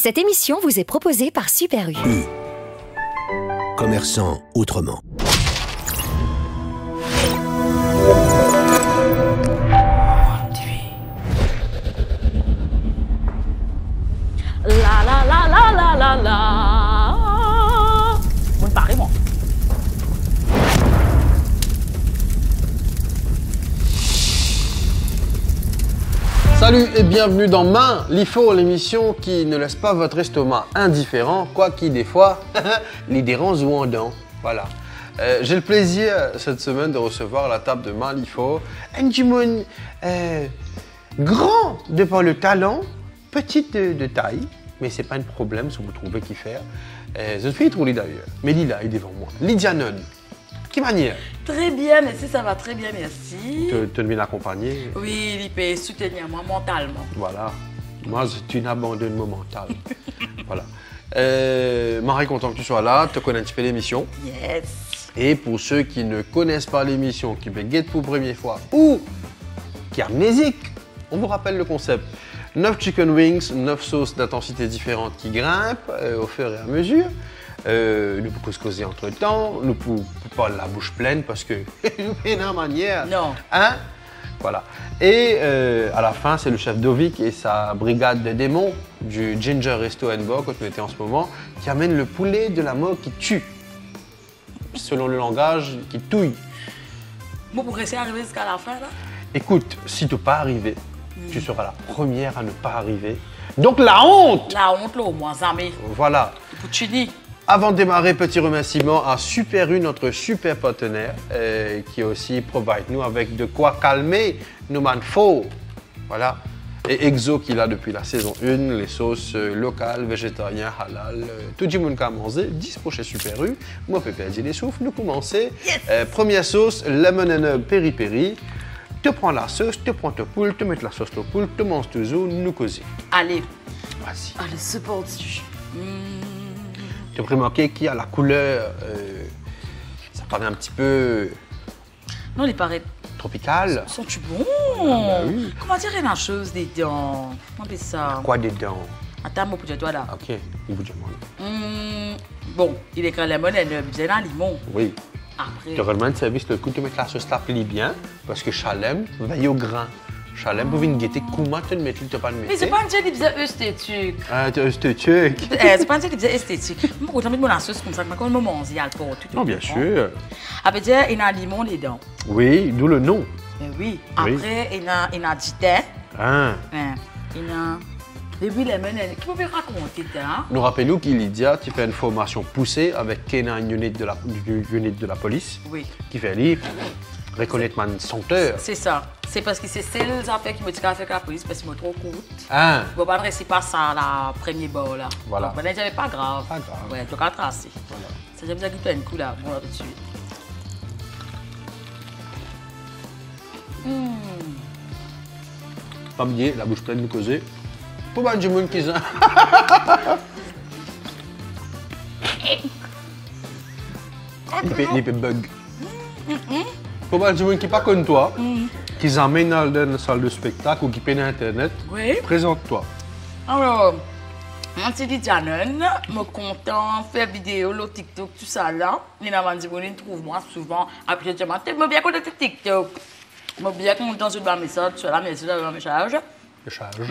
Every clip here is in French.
Cette émission vous est proposée par Super U. Commerçant autrement. La la la la la la la. Bon, pareil, moi. Salut et bienvenue dans Main l'IFO, l'émission qui ne laisse pas votre estomac indifférent, quoi qu'il des fois les dérange ou en dents. Voilà. J'ai le plaisir cette semaine de recevoir à la table de Main l'IFO un Jimon grand de par le talent, petite de taille, mais c'est pas un problème si vous trouvez qu'il fait. Je suis trop d'ailleurs, mais Lila est devant moi. Lydia Nunn. Quelle manière? Très bien, merci, ça va très bien, merci. Te bien accompagné? Oui, il peut soutenir moi mentalement. Voilà. Moi, tu n'abandonnes mon mental. Voilà. Marie, content que tu sois là, te connais un petit peu l'émission. Yes. Et pour ceux qui ne connaissent pas l'émission, qui me guettent pour la première fois ou qui amnésique, on vous rappelle le concept. 9 chicken wings, 9 sauces d'intensité différentes qui grimpent au fur et à mesure. Nous pouvons se causer entre temps, nous pouvons pas la bouche pleine parce que nous une manière. Non. Hein? Voilà. Et à la fin, c'est le chef Dovic et sa brigade de démons du Ginger Resto Bar, quand nous étions en ce moment, qui amène le poulet de la mort qui tue. Selon le langage, qui touille. Bon, pour essayer d'arriver jusqu'à la fin, là? Écoute, si tu n'es pas arrivé, tu seras la première à ne pas arriver. Donc la honte! La honte, là, au moins, Zami. Voilà. Puccini. Avant de démarrer, petit remerciement à Super U, notre super partenaire, qui aussi provide nous avec de quoi calmer nos manfaux. Voilà. Et Exo qui l'a depuis la saison 1, les sauces locales, végétariennes, halal, tout le monde a mangé, dispo chez Super U. Moi, je peux perdre les souffles. Nous commençons. Yes. Première sauce, lemon and herb peri-peri. Tu prends la sauce, tu prends ta poule, tu mets la sauce au poule, tu manges toujours, nous causer. Allez. Vas-y. Allez, c'est parti. Tu as remarqué qu'il y a la couleur, ça paraît un petit peu Non, il paraît. tropical. Sont-tu bon? bah oui. Comment dire la chose des dents? Comment dire ça? Quoi dedans? Attends, moi, pour toi là. Ok, il vous demande. Bon, il est quand même bien un limon. Oui. Après. Tu remarques le service, le coup de mettre la sauce là plie bien, parce que Chalem veille au grain. Chalem pour venir guetter comment tu ne mets pas de mettre. Mais c'est pas un gel qui faisait esthétique. Ah, tu es esthétique. C'est pas un gel qui faisait esthétique. Moi, quand je mets la sauce comme ça, quand je mange, il y a le pot. Non, bien sûr. Après, il y a un limon dedans. Oui, d'où le nom. Oui. Après, il y a du thé. Ah. Il y a des huiles lemon. Qui peut me raconter ça? Nous rappelons qu'Lydia, tu fais une formation poussée avec Kenan unit de la police. Oui. Qui fait lire, reconnaître ma senteur. C'est ça. C'est parce que c'est celles affaires qui me disent avec la police parce qu'ils me trop coûte. Ah. Je ne vais pas adresser pas ça à la première barre là. Voilà. Donc, c'est pas grave. Pas grave. Ouais, tu vas tracer. Voilà. Ça j'aime ça qui fait un coup là. Bon, là tout de suite. Pas bien, la bouche pleine de causer. Pour pas du monde qui ça. Il peut bug. Pour pas du monde qui pas comme toi, qui emmène dans une salle de spectacle ou qui peine Internet, Oui. présente-toi. Alors, moi c'est Lydia Nunn, je suis content de faire vidéo, le TikTok, tout ça là. Il y a des gens qui trouvent moi souvent. Après, je dis, je bien content de TikTok. Je suis bien content sur le message, sur la message.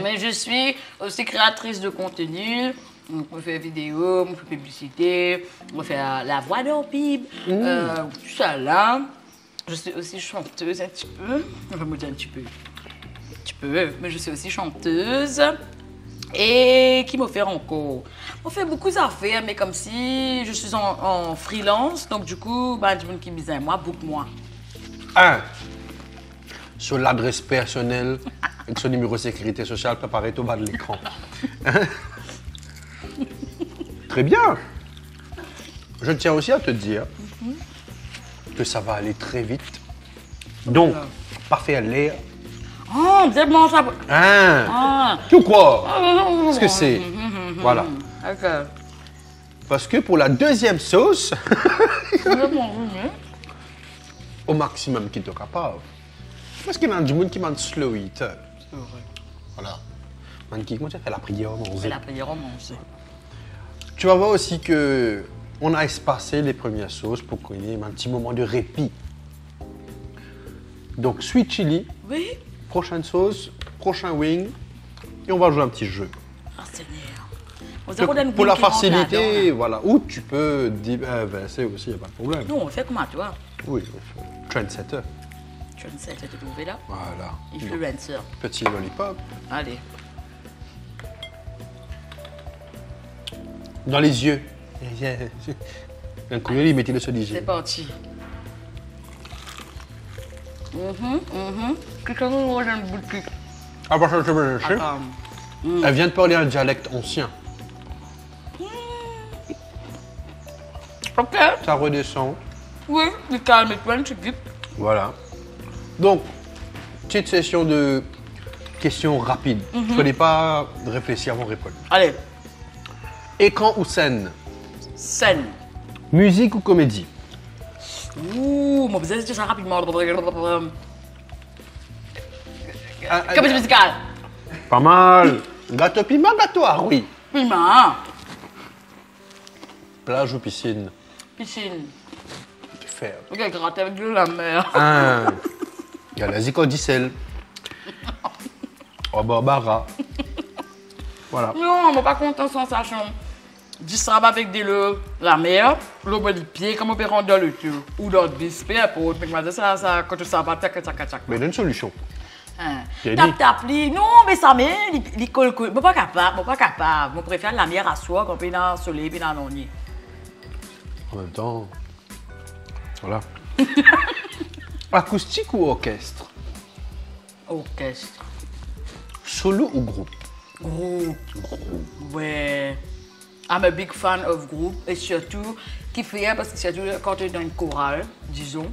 Mais je suis aussi créatrice de contenu. Je fais vidéo, je fais publicité, je fais la voix d'un pib, tout ça là. Je suis aussi chanteuse un petit peu. Enfin, moi, je dis un petit peu. Un petit peu, mais je suis aussi chanteuse. Et qui me fait encore? On fait beaucoup d'affaires, mais comme si je suis en freelance. Donc, du coup, bah, du monde qui me disait, moi, book moi. Sur l'adresse personnelle et son numéro de sécurité sociale préparé au bas de l'écran. Très bien. Je tiens aussi à te dire que ça va aller très vite. Donc, pas faire l'air. Oh, vous êtes bon, ça. Tout quoi? Qu'est-ce que c'est? Voilà. Ok. Parce que pour la deuxième sauce, au maximum qui est capable. Parce qu'il y a du monde qui m'a slow eater. C'est vrai. Voilà. Comment tu fais la prière au C'est manger? la prière au manger. Tu vas voir aussi que on a espacé les premières sauces pour qu'il y ait un petit moment de répit. Donc, sweet chili, Oui. prochaine sauce, prochain wing, et on va jouer un petit jeu. Ah, Seigneur. On dirait qu'on a une Pour la boule qui rentre facilité, là-dedans, voilà. Ou tu peux verser aussi, il n'y a pas de problème. là. Non, on fait comment, toi? Oui, trendsetter. Tu ne sais, tu t'es trouvé là? Voilà. Influencer. Petit lollipop. Allez. Dans les yeux. Un coup, il mettait le C'est soligé. parti. Quelqu'un nous mange une boule de cul. Ah, parce que je veux chercher. Ah, Elle vient de parler un dialecte ancien. ok. Ça redescend. Oui, du calme et toi, tu dis. Voilà. Donc, petite session de questions rapides. Il ne fallait pas réfléchir avant de répondre. Allez, Écran ou scène? scène. Musique ou comédie? Ouh, mon besoin, c'est ça rapidement. Ah, Comédie musicale. Pas mal. Gâteau piment, gâteau à oui. Piment. Plage ou piscine? Piscine. Que faire? Regarde, gratter avec de la mer. Ah. Il y a la zicodicelle. Oh, Barbara. Voilà. Non, mais pas content sensation. Du sable avec de l'eau, la mer, l'eau bas du pied, comme on peut rendre dans le cul. Ou dans le bispe, pour mais ça, quand tu savais pas, tac. Mais il y a une solution. Hein. J'ai dit. Tap, li. Non, mais ça, mais, il colle. Je suis pas capable. Je préfère la mer à soi, qu'on peut dans le soleil, puis dans l'onier. En même temps. Voilà. Acoustique ou orchestre? Orchestre. Solo ou groupe? Groupe. Ouais. I'm a big fan of groupe. Et surtout, qui fait parce que surtout quand tu es dans une chorale, disons.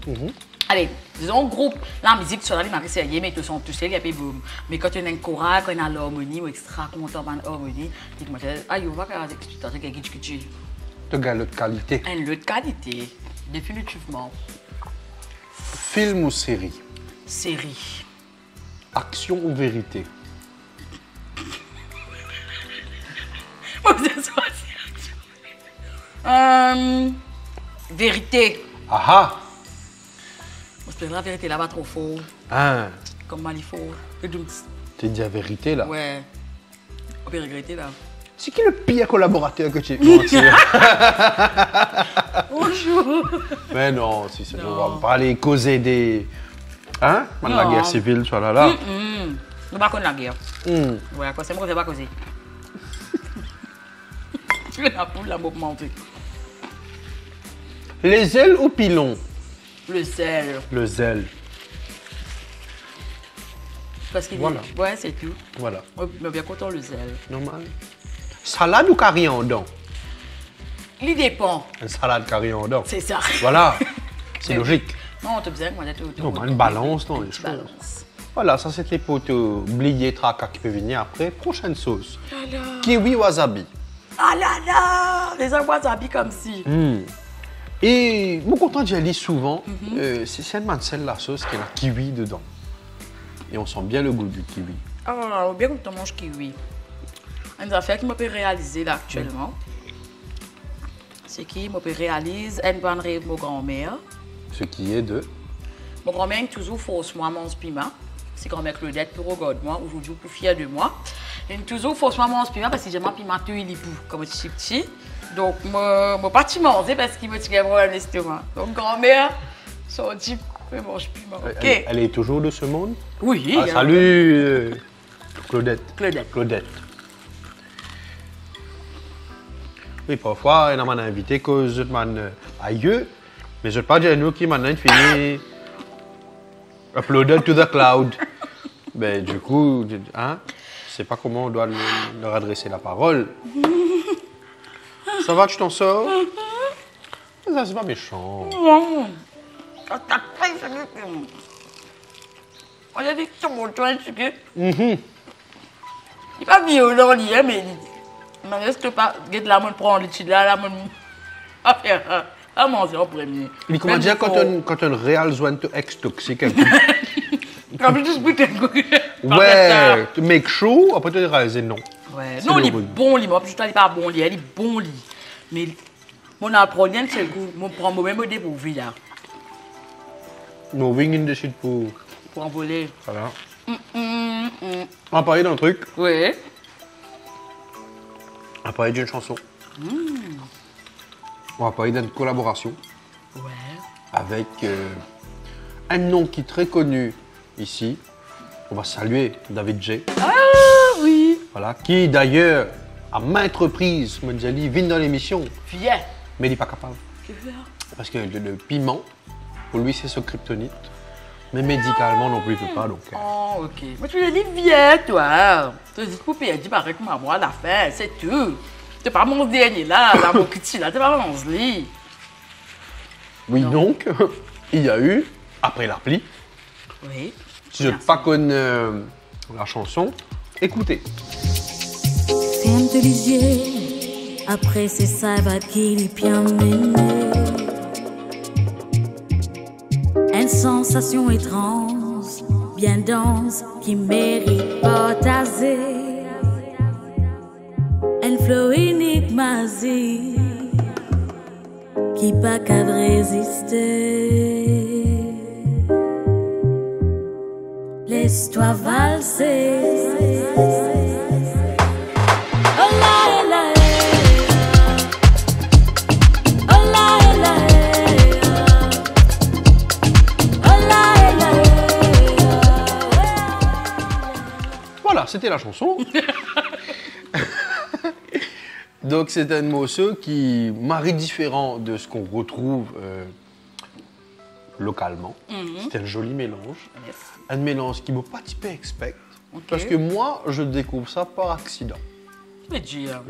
Allez, disons groupe. La musique, tu as les sérieux, mais ils sont tous seuls, il y a pas boum. Mais quand tu es dans une chorale, quand il y a l'harmonie, ou extra content de l'harmonie, tu te dis, ah, il va faire des explications. De gars de qualité. Un lot de qualité, définitivement. Film ou série? Série. Action ou vérité? Vérité. Ah ah! C'est la vérité là-bas trop fort. Ah! Comme Malifaux. Tu dis la vérité là? Ouais. On peut regretter là. C'est qui le pire collaborateur que tu mentir? Bonjour. Mais non, si c'est Non. on va pas aller causer des. Hein? La Non. guerre civile, soit là. Nous pas connaître la guerre. Ouais, quoi, c'est moi qui ne sais pas causer. Tu es la poule, la mob montée. Les ailes ou pilon? Le sel. Le zèle. Parce qu'il Voilà. dit. Ouais, c'est tout. Voilà. Ouais, mais bien content le sel. Normal. Salade ou carré en dents? Il dépend. Une salade carré en dents. C'est ça. Voilà. C'est logique. Non, tu as besoin, moi, d'être Non, mais une balance dans les choses. balance. Voilà, ça c'était pour te oublier tracas qui peut venir après. Prochaine sauce. Kiwi wasabi. Ah là là! Les wasabi comme si. Et moi, content d'y aller souvent, c'est la sauce qui a la kiwi dedans. Et on sent bien le goût du kiwi. Ah, bien que tu manges kiwi. Une affaire qui m'a pu réaliser là actuellement. C'est qui m'a pu réaliser une bonne rêve de mon grand-mère. Ce qui est de. Mon grand-mère est toujours forcément mon piment. C'est grand-mère Claudette pour regarder moi, aujourd'hui plus fière de moi. Elle est toujours forcément mon piment parce que j'aime piment tout il est pour comme petit. Donc moi pas manger parce qu'il me tire vraiment l'estomac. Donc grand-mère son type mange piment. OK. Elle est toujours de ce monde? Oui. Ah, salut Claudette. Claudette. Oui, parfois, il y a un invité que je demande ailleurs, mais je ne pas dire nous qui maintenant fini uploaded to the cloud. Mais du coup, hein, je ne sais pas comment on doit leur adresser la parole. Ça va, tu t'en sors? Ça, c'est pas méchant. On a dit que sur mon toit, tu sais. Il n'est pas violent, mais il reste pas. Get la main prendre le petit là, la main à faire à manger en premier. Mais comment dire quand un réel zone to ex toxique, Comme je dis, Ouais, tu make chaud, après tu diras non. Ouais, C'est non, il est le- bon, lit. Moi, je ne dis pas bon lit, il est bon lit. Mais mon apprenant, c'est le coup, je prends moi-même au dépourvu là, Nous venons de suite pour envoler. Voilà. On va parler d'un truc, Oui. on va parler d'une chanson. On va parler d'une collaboration Ouais. avec un nom qui est très connu ici. On va saluer David J. Ah oui. Voilà, qui d'ailleurs, à maintes reprises, me dit, il vient dans l'émission, Viens. mais il n'est pas capable. Parce que le piment, pour lui, c'est ce kryptonite. Mais médicalement non plus, il ne peut pas. Donc, Oh, ok. Mais tu lui dis, viens, toi. Tu dis, poupée, elle dit, pareil que moi, à la fin, c'est tout. C'est pas mon dernier là, là, mon petit là, c'est pas mon lit. oui, donc, il y a eu, après l'appli, Oui. si je ne pas connais la chanson, écoutez. Ferme tes yeux, après c'est ça va qui lui piamene. Une sensation étrange, bien dense, qui mérite partager. Un flow énigmatique, qui pas qu'à résister. Laisse-toi valser. Voilà, c'était la chanson. Donc c'est un morceau qui marie différent de ce qu'on retrouve localement. C'est un joli mélange. Yes. Un mélange qui ne m'a pas typé expect. Ok. Parce que moi, je découvre ça par accident. Tu veux dire.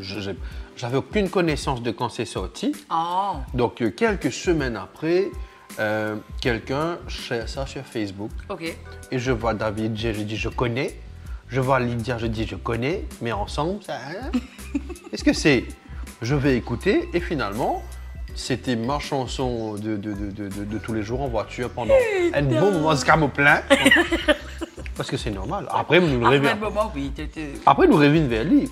J'avais aucune connaissance de quand c'est sorti. Oh. Donc quelques semaines après, quelqu'un share ça sur Facebook. Ok. Et je vois David J, je dis je connais. Je vois Lydia, je dis je connais. Mais ensemble, ça... hein? Qu'est-ce que c'est? Je vais écouter et finalement, c'était ma chanson de tous les jours en voiture pendant un bon moment de plein. Parce que c'est normal. Après, nous Après revenons. le moment, oui. Après, nous revenons vers lui.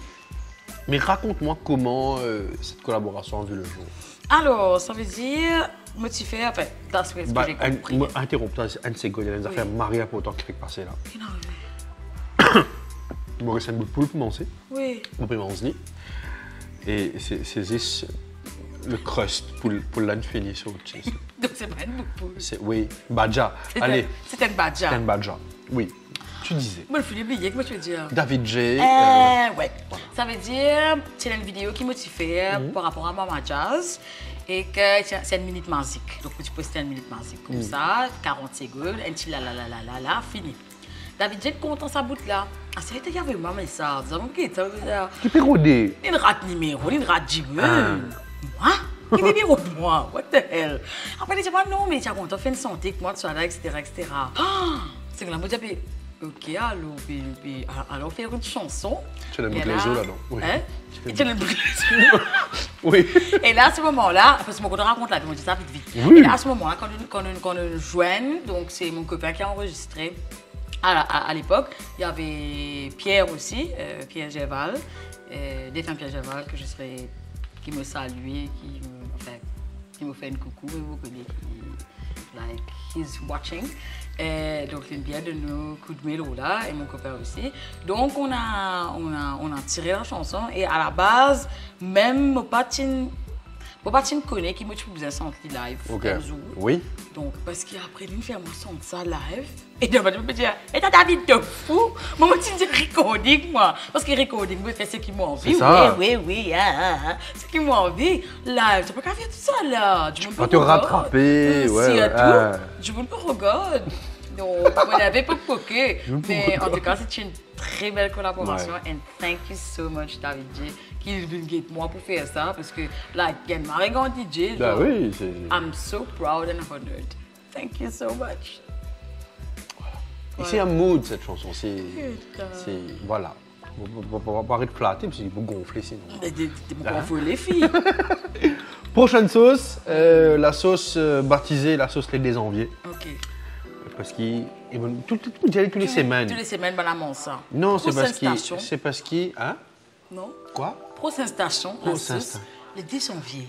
Mais raconte-moi comment cette collaboration a vu le jour. Alors, ça veut dire motivé, enfin, dans ce que Bah, j'ai compris. Interrompt, un de ces gars, il y a des affaires mariées pour autant qui fait passer là. Non, Maurice un bout de poule pour manger. oui. On peut manger. Et c'est le crust pour l'infini sur le cheese. Donc, c'est pas une boucle. Oui, badja. Allez, C'était une badja. c'est un badja. Oui, tu disais. Moi, je suis oublié, comment tu veux dire? David J. Ouais. Ça veut dire, c'est une vidéo qui motivait par rapport à Mama Jazz et que c'est une minute musique. Donc, tu postes une minute musique comme ça, 40 secondes, un petit la, fini. David J content sa bout là. Ah, c'est vrai qu'il y avait un message. Ça veut dire, Tu peux rôder. il rate numéro, il rate Jimmy. Moi? Il est numéro de moi. What the hell? Après, il dit, non, mais tu as content, fait une santé, que moi, tu sois là, etc. C'est que là, moi, je dis, ok, alors faire une chanson. Tu as le Et boucle là, non? Oui. Hein? Et tu as le boucle Oui. Et là, à ce moment-là, parce que mon copain raconte là, je dis ça vite. Oui. Et là, à ce moment-là, quand on joigne, donc c'est mon copain qui a enregistré. À l'époque, il y avait Pierre aussi, Pierre Géval, défunt Pierre Géval, qui me salue, qui me fait une coucou, et vous connaissez, like, he's watching. Donc, il vient de nos coups de mélo là, et mon copain aussi. Donc, on a tiré la chanson, et à la base, même mon patine connaît qui me trouve bien senti live. Ok. un jour. Oui. Donc, parce qu'après, il me fait moi sentir ça live. Et donc, je me dis, et t'as David de fou. Moi, je dis recording, moi. Parce que recording, moi, c'est ce qui m'a envie. C'est ça. Oui. Ce qui m'a envie. Live, tu peux pas faire tout ça, là. Tu vas te rattraper, ouais, ouais. Je veux pas regarder. Donc, on avait pas poké. Mais en tout cas, c'est une très belle collaboration. Ouais. And thank you so much, David J, qui est venu guide moi pour faire ça. Parce que, like, il y a une marée grande DJ. Bah genre, oui, c'est... I'm so proud and honored. Thank you so much. Et c'est un mood cette chanson, c'est... Putain. Voilà. On va pas arrêter de flatter parce qu'il faut gonfler sinon. T'es beaucoup en feu, les filles. Prochaine sauce, la sauce baptisée la sauce les désenviés. Ok. Parce qu'il Et bon, j'allais tous les semaines. Toutes les semaines, madame, ça. Non, c'est parce Pro-sensation. qu'il... C'est parce qu'il... Hein? Non. Quoi? Pro-sensation, la sauce, Pro-sensation. les dés janvier.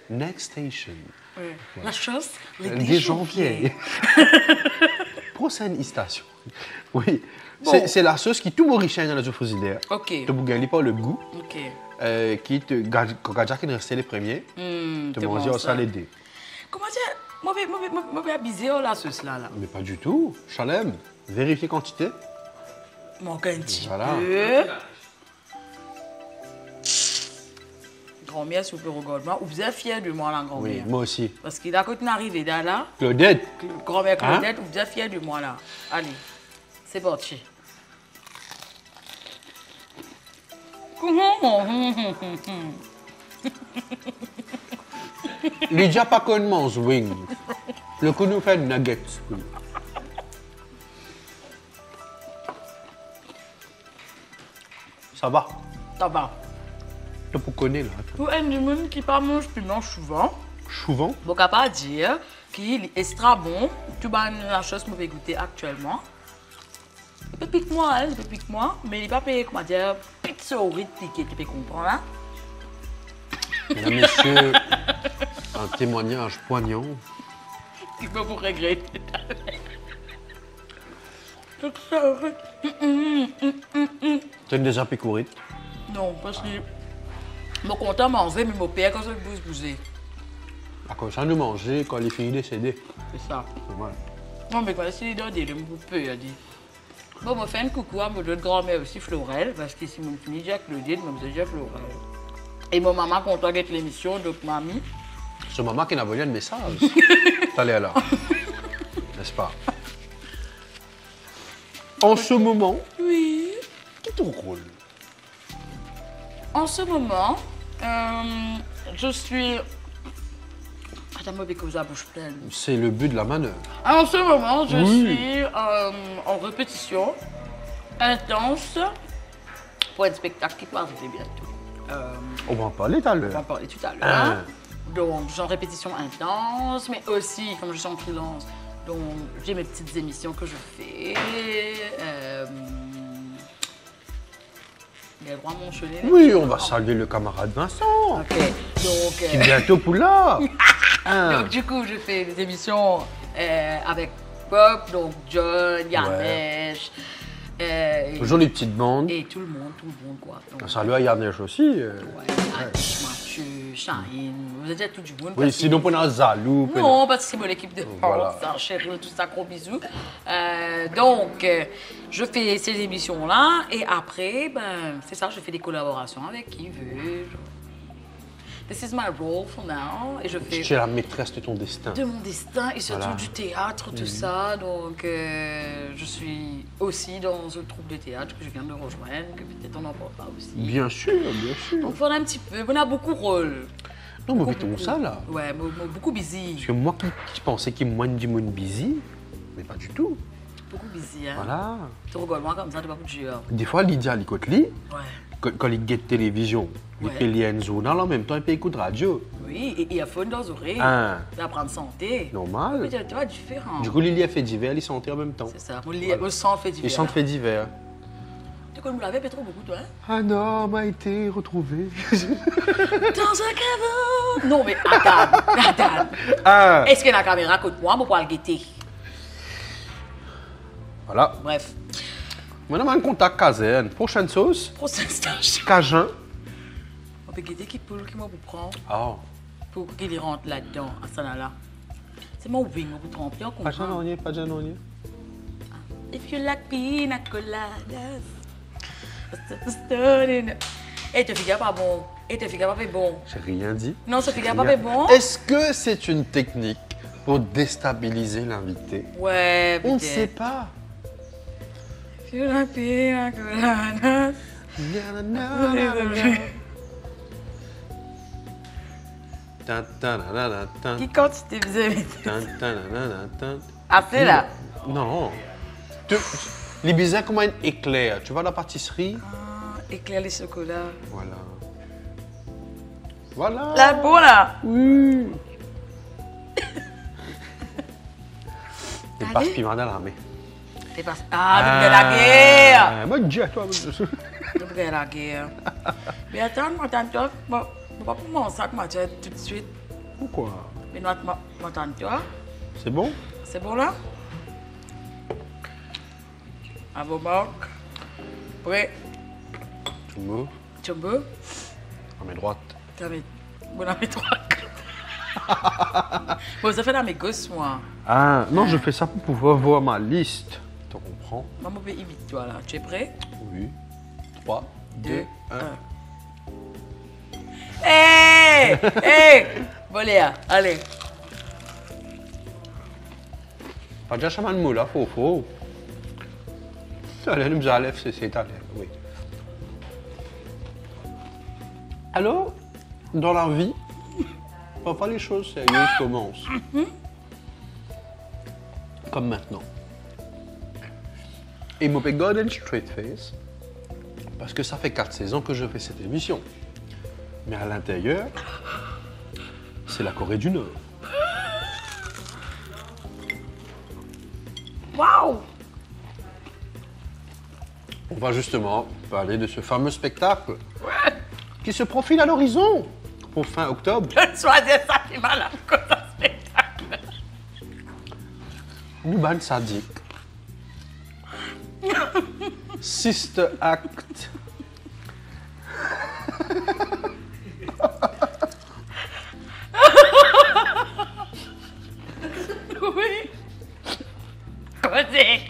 Next station. Ouais. La chose, les Le dés 10 janvier. janvier. Prochaine station. Oui. Bon. C'est la sauce qui tout mauricien dans la sauce frigidaire. Ok. Tu ne pas le goût. Ok. Qui te... Quand tu resté les premiers, tu manges au salédé. Comment dire? Moi, vais abuser la sauce là. Mais pas du tout. Chalem, vérifiez quantité. Manque un petit Voilà. peu. Grand-mère, s'il vous plaît, regarde-moi. Vous êtes fiers de moi, la Oui, grand-mère. moi aussi. Parce qu'il a quand arrivé là, Claudette, grand-mère Hein? Claudette, vous êtes fiers de moi là. Allez, c'est parti. Lydia pas connu mon wing. Le coup nous fait nuggets. Ça va. Ça va. Tu peux connaître là. Pour un du monde qui pas mange piment souvent, Souvent. je peux pas dire qu'il est extra bon. Tu vas la chose que je vais goûter actuellement. Il peut piquer moi, hein, il peut piquer moi, mais il n'est pas payé, comment dire, pizza au riz piqué, tu peux comprendre, hein? Mesdames, messieurs, un témoignage poignant. Il peut vous regretter. Tout ça, Tu as déjà picouré. non, parce que je suis content de manger, mais mon père, quand ça bouge, bouger. À quoi ça nous manger quand les filles décédées. C'est ça. C'est mal. Non, mais quand c'est dans des me couper, il a dit. Bon, je fais un coucou à mon autre grand-mère aussi, Florelle, parce que si mon fini déjà Claudine, je déjà Florelle. Et ma maman content avec l'émission, donc mamie. C'est maman qui n'a envoyé un message. T'allais là. N'est-ce pas? En ce moment, Oui. qui te rôle? En ce moment, je suis. Attends, moi, avec la bouche pleine. C'est le but de la manœuvre. En ce moment, je Oui. suis en répétition intense pour un spectacle qui va arriver bientôt. On va en parler tout à On va en l'heure. parler tout à l'heure. Ah. Donc, j'ai en répétition intense, mais aussi, comme je suis en freelance, donc j'ai mes petites émissions que je fais. Il y a le droit à mentionner. Oui, on va saluer le camarade Vincent. Ok, donc, Qui est bientôt pour là. Hein. donc, du coup, je fais des émissions avec Pop, donc John, Yanesh, Toujours les petites bandes. et tout le monde, quoi. Donc, Salut à Yanesh aussi. ouais, Anish, Mathieu, Shaheen, vous êtes déjà tout du monde. Oui, parce que- sinon on a Zalou. Non, parce que c'est mon équipe de Voilà. France, Cheryl, tout ça, gros bisous. Donc, je fais ces émissions-là et après, ben, c'est ça, je fais des collaborations avec qui veut. This is my role for now. Et je fais Tu es la maîtresse de ton destin. de mon destin et surtout Voilà. du théâtre, tout ça. Donc, je suis aussi dans une troupe de théâtre que je viens de rejoindre, que peut-être on en parlera aussi. Bien sûr, bien sûr. Donc, voilà un petit peu. On a beaucoup de rôles. Non, mais Beaucoup, mettons ça là. Ouais, beaucoup busy. Parce que moi qui pensais qu'il y a moins du monde busy, mais pas du tout. Beaucoup busy, hein. Voilà. Tu regardes moi comme ça, tu vas pas dur. Des fois, Lydia, elle écoute lui, Ouais. quand il guette télévision, il Ouais. fait lien zone, en même temps, il peut écouter radio. Oui, et il y a faune dans les oreilles. Ah. Tu vas prendre santé. Normal. Mais tu vois, différent. Du coup, Lily a fait divers, il sentait en même temps. C'est ça. Mon sang fait divers. Ils sentent fait divers. Tu connais, me l'avais trop beaucoup, toi, hein? Un homme a été retrouvé. Dans un caveau. Non, mais attends. Ah. Est-ce que la caméra côté moi, pour pouvoir le guetter? Voilà. Bref. Maintenant, on a un contact caserne. Prochaine sauce, Prochaine stage. cajun. On peut guetter qui peut moi pour prendre, Ah. pour qu'il rentre là-dedans, à ça là. C'est mon wing, on peut tremper, on Pas de comprend. oignon, pas de oignon. If you like pina coladas. Et te figure pas bon. Et te figure pas fait bon. J'ai rien dit. Non, ce figure pas fait bon. Est-ce que c'est une technique pour déstabiliser l'invité? Ouais, On ne peut-être. sait pas. If you like pina coladas. Qui quand tu te faisais. Assez là. Non. Les bizarres comme un éclair. Tu vois la pâtisserie? Éclair les chocolats. Voilà. Voilà. La peau là. Oui. passe piment dans l'armée. T'es pas... Ah, nous de la guerre. Moi, dis à toi. Nous de la guerre. Mais attends, moi, toi, moi, pas pour mon sac, moi, tout de suite. Pourquoi? Mais moi, toi, C'est bon? c'est bon là? À vos marques. Prêt? Tu me Tu veux? à mes droites. T'as mis... Bon, à mes droites. Bon, ça fait dans mes gosses, moi. Ah, non, je fais ça pour pouvoir voir ma liste. Tu comprends? Maman, imite-toi là. Tu es prêt? Oui. 3, 2, 1. Hé! Hé! Bon, Léa, allez. Pas déjà chaman de mots là, faux. Allez, nous allons c'est allé, oui. Alors, dans la vie, parfois les choses sérieuses commencent. Comme maintenant. Et je m'appelle Golden Straight Face parce que ça fait 4 saisons que je fais cette émission. Mais à l'intérieur, c'est la Corée du Nord. Waouh! On va justement parler de ce fameux spectacle qui se profile à l'horizon pour fin octobre. Je choisis ça qui m'a la comme un spectacle. Nuban Sadik. Sister Act. Oui. Cosé.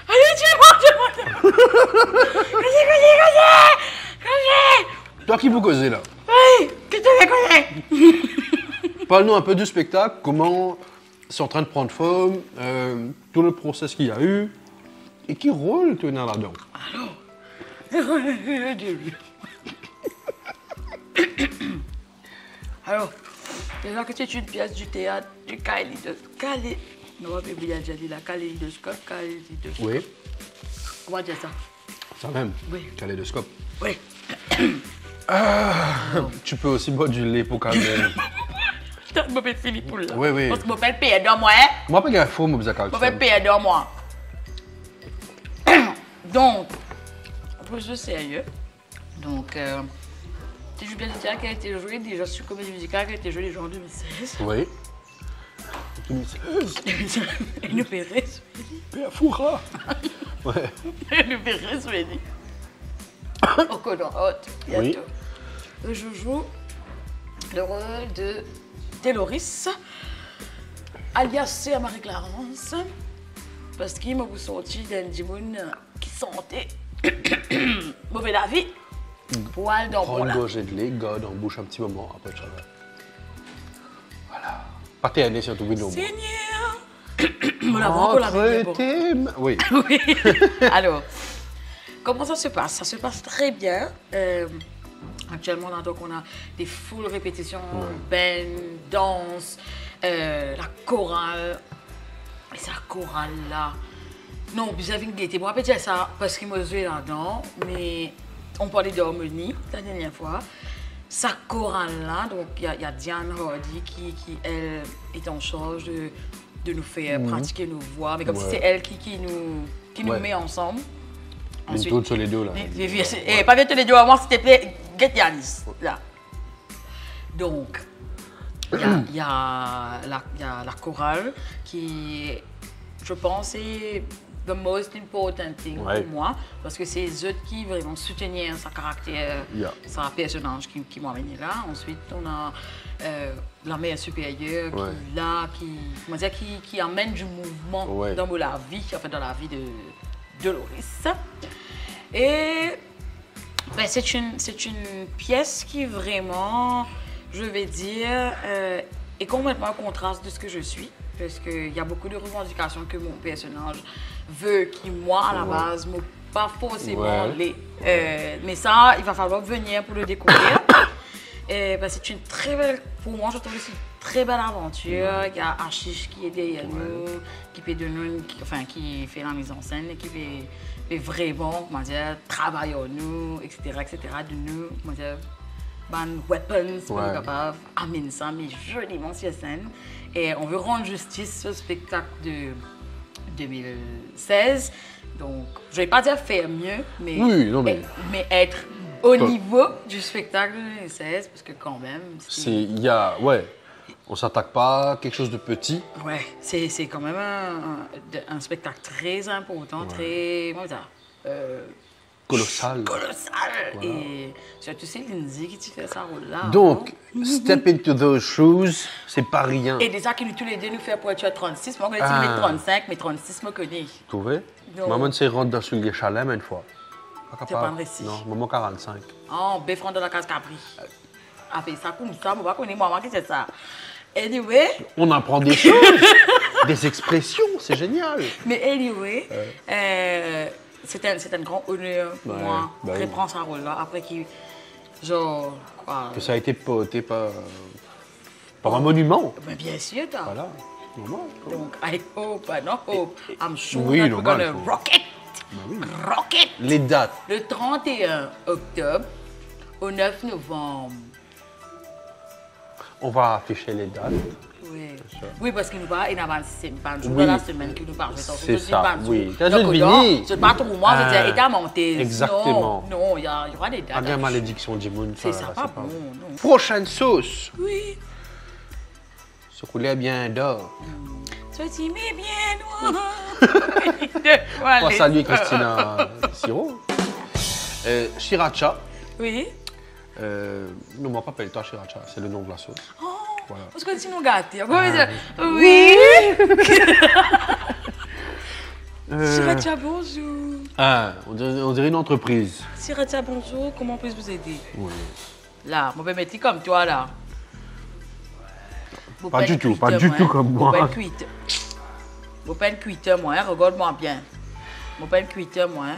Allez, tu es Cosé. Toi qui vous causez là, Oui, que tu les connais. parle-nous un peu du spectacle, comment c'est en train de prendre forme, tout le process qu'il y a eu, et qui rôle tu es dans là-dedans. Alors, déjà que c'est une pièce du théâtre du kaléidoscope. Non, mais il y a déjà dit la kaléidoscope. Oui, Comment dire ça? ça même. Oui. Kaléidoscope. Oui. Tu peux aussi boire du lait pour calmer. Je m'appelle Philippe Poul. Oui, oui. Parce que je m'appelle Pierre dans moi, hein? Moi, pas qu'il faut, moi, vous Je avez m'appelle Pierre dans moi. Donc, pour ce sérieux, donc, c'est Julien Théâtre qui a été joué déjà sur Comédie Musicale qui a été joué déjà en 2016. Oui. Et nous verrons Pierre Foura. Ouais. nous verrons Swedi. Au Codon Hot, bientôt. Je joue le rôle de Téloris, alias Marie-Clarence, parce qu'il m'a sorti d'un dimoun qui sentait mauvais la vie. Pour aller dans Prends le une là. gorgée de lait, garde en bouche un petit moment, après tu vas. Voilà. Partez aller sur tout vidéo. Seigneur! On l'a vraiment la vie bon. Oui. Oui. Alors, comment ça se passe? Ça se passe très bien. Actuellement, donc, on a des full répétitions, band, danse, la chorale. Et c'est la chorale là. Non, vous avez une gaieté. Moi, je peux dire ça parce qu'il m'a joué là-dedans, mais on parlait d'harmonie la dernière fois. Sa chorale là, donc il y a Diane Hardy qui, elle, est en charge de nous faire pratiquer nos voix, mais comme si c'est elle qui nous met ensemble. Une toute sur les deux là. Et pas bien tous les deux avant, s'il te plaît, get Yanis, là. Donc, il y a la chorale qui, je pense, est the most important thing pour moi, parce que c'est eux qui vraiment soutenir sa caractère, sa personnage qui m'a amené là. Ensuite, on a la mère supérieure qui amène du mouvement dans la vie, enfin dans la vie de Loris. Et ben, c'est une pièce qui vraiment, je vais dire, est complètement un contraste de ce que je suis. Parce qu'il y a beaucoup de revendications que mon personnage veut, qui moi, à la base, ne pas forcément les. Mais ça, il va falloir venir pour le découvrir. Ben, c'est une très belle, pour moi, je trouve que c'est une très belle aventure. Il y a Ashish qui est derrière nous, qui fait de nous, qui fait la mise en scène, et qui fait vraiment, comment dire, travailler en nous, etc., etc., de nous, comment dire, weapons pour Ouais. être capable d'amener ça, mais joliment sur scène. Et on veut rendre justice au spectacle de 2016. Donc, je ne vais pas dire faire mieux, mais, Oui, non, mais- mais être au niveau du spectacle de 2016, parce que quand même, Ouais, on s'attaque pas à quelque chose de petit. ouais, c'est quand même un spectacle très important, très, comment dire, Colossal. colossal. Et surtout c'est Lindsay qui fait ça rôle-là. Donc, hein. step into those shoes, c'est pas rien. Et déjà qu'ils nous tous les deux nous fait pour être 36, moi on Ah. dit 35, mais 36 me connaît. Tu trouvais? Non. Maman s'est rentrée dans le chalet une fois. C'est pas un récit. Non, maman 45. Oh, beffrand de la case Capri. A fait ça comme ça, moi je connais maman qui c'est ça. Anyway, On apprend des choses, des expressions, c'est génial. mais anyway, c'est un grand honneur pour Ouais, moi bah de oui. reprendre ce rôle-là après qu'il, genre, quoi. Que ça a été poté par un monument. Mais bien sûr, toi. Voilà, normal. Donc, I hope, I'm sure Oui, that we're normal, gonna faut- rock it. Rock it. Les dates. Le 31 octobre au 9 novembre. On va afficher les dates. Oui. sûr. Oui, parce qu'il nous parle, il y a un jour Oui. de la semaine qui nous parle. C'est ça, oui. T'as Donc, juste non, fini. c'est pas trop moi, je veux dire, état monté. Exactement. Non, il y aura des dates. Ah bien, malédiction du monde. C'est ça, pas bon, non. Prochaine sauce. Oui. Se couler bien d'or. Petit mais bien noir. On va saluer Christina Siro. Sriracha. Oui. Non, moi, pas appelle-toi Sriracha, c'est le nom de la sauce. Oh, Voilà. parce que tu nous gâtes. Oui. Sriracha, bonjour. Ah, on dirait une entreprise. Sriracha, bonjour. Comment puis-je vous aider? Oui. Là, je vais me mettre comme toi, là. Vous Pas pas du une tout, cuite, pas du moi, tout hein. comme Vous moi. pas une cuite. Vous pas une cuite, moi, hein. Regarde-moi bien. Vous pas une cuite, moi, hein.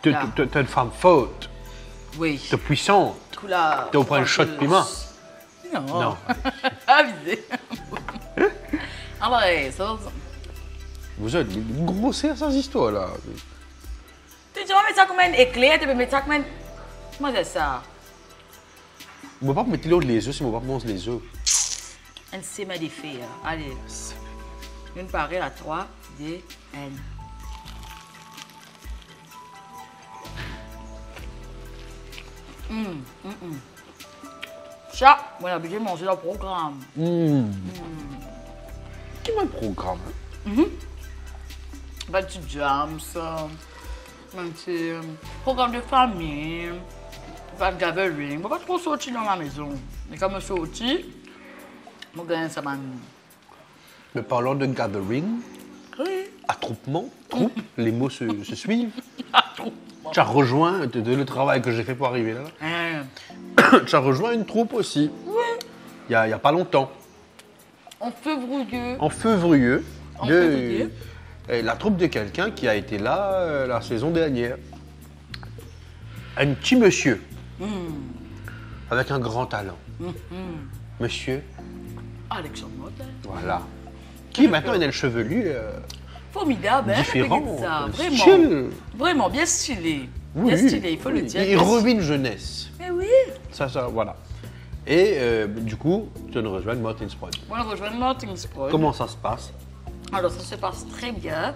Là. T'es une femme forte, Oui. t'es puissante. Couleur. T'es au point de shot de piment. Non. Non. Avisé. Alors, ça. Vous êtes grossière, ces histoires-là. Tu vas mettre ça comme un éclair, tu peux mettre ça comme un. Comment c'est ça? On ne va pas mettre l'autre les œufs si on va pas manger les œufs. Un séma des filles. Allez. Une pareille à 3, D, N. Ça, on a obligé de manger le programme. Qui m'a le programme? Un petit jam, ça. Un petit programme de famille. Pas de gathering. Je ne pas trop sortir dans la maison. Mais quand je sortis, je gagne ça. Mais parlant de gathering, Oui. attroupement, troupe, les mots se suivent. Tu as rejoint le travail que j'ai fait pour arriver là. Tu as rejoint une troupe aussi. Il y a pas longtemps, En février. en février, En de février. la troupe de quelqu'un qui a été là la saison dernière. Un petit monsieur avec un grand talent. Monsieur, Alexandre Motel. voilà. Qui maintenant est le chevelu Formidable, hein? différent, regarde ça. Vraiment. style. Vraiment bien stylé. Oui, Bien stylé, il faut le oui. dire. Il revit une jeunesse. Mais oui. Ça, voilà. Et du coup, tu nous rejoins Martin's Prod. On rejoint Martin's Prod. Comment ça se passe? Alors, ça se passe très bien.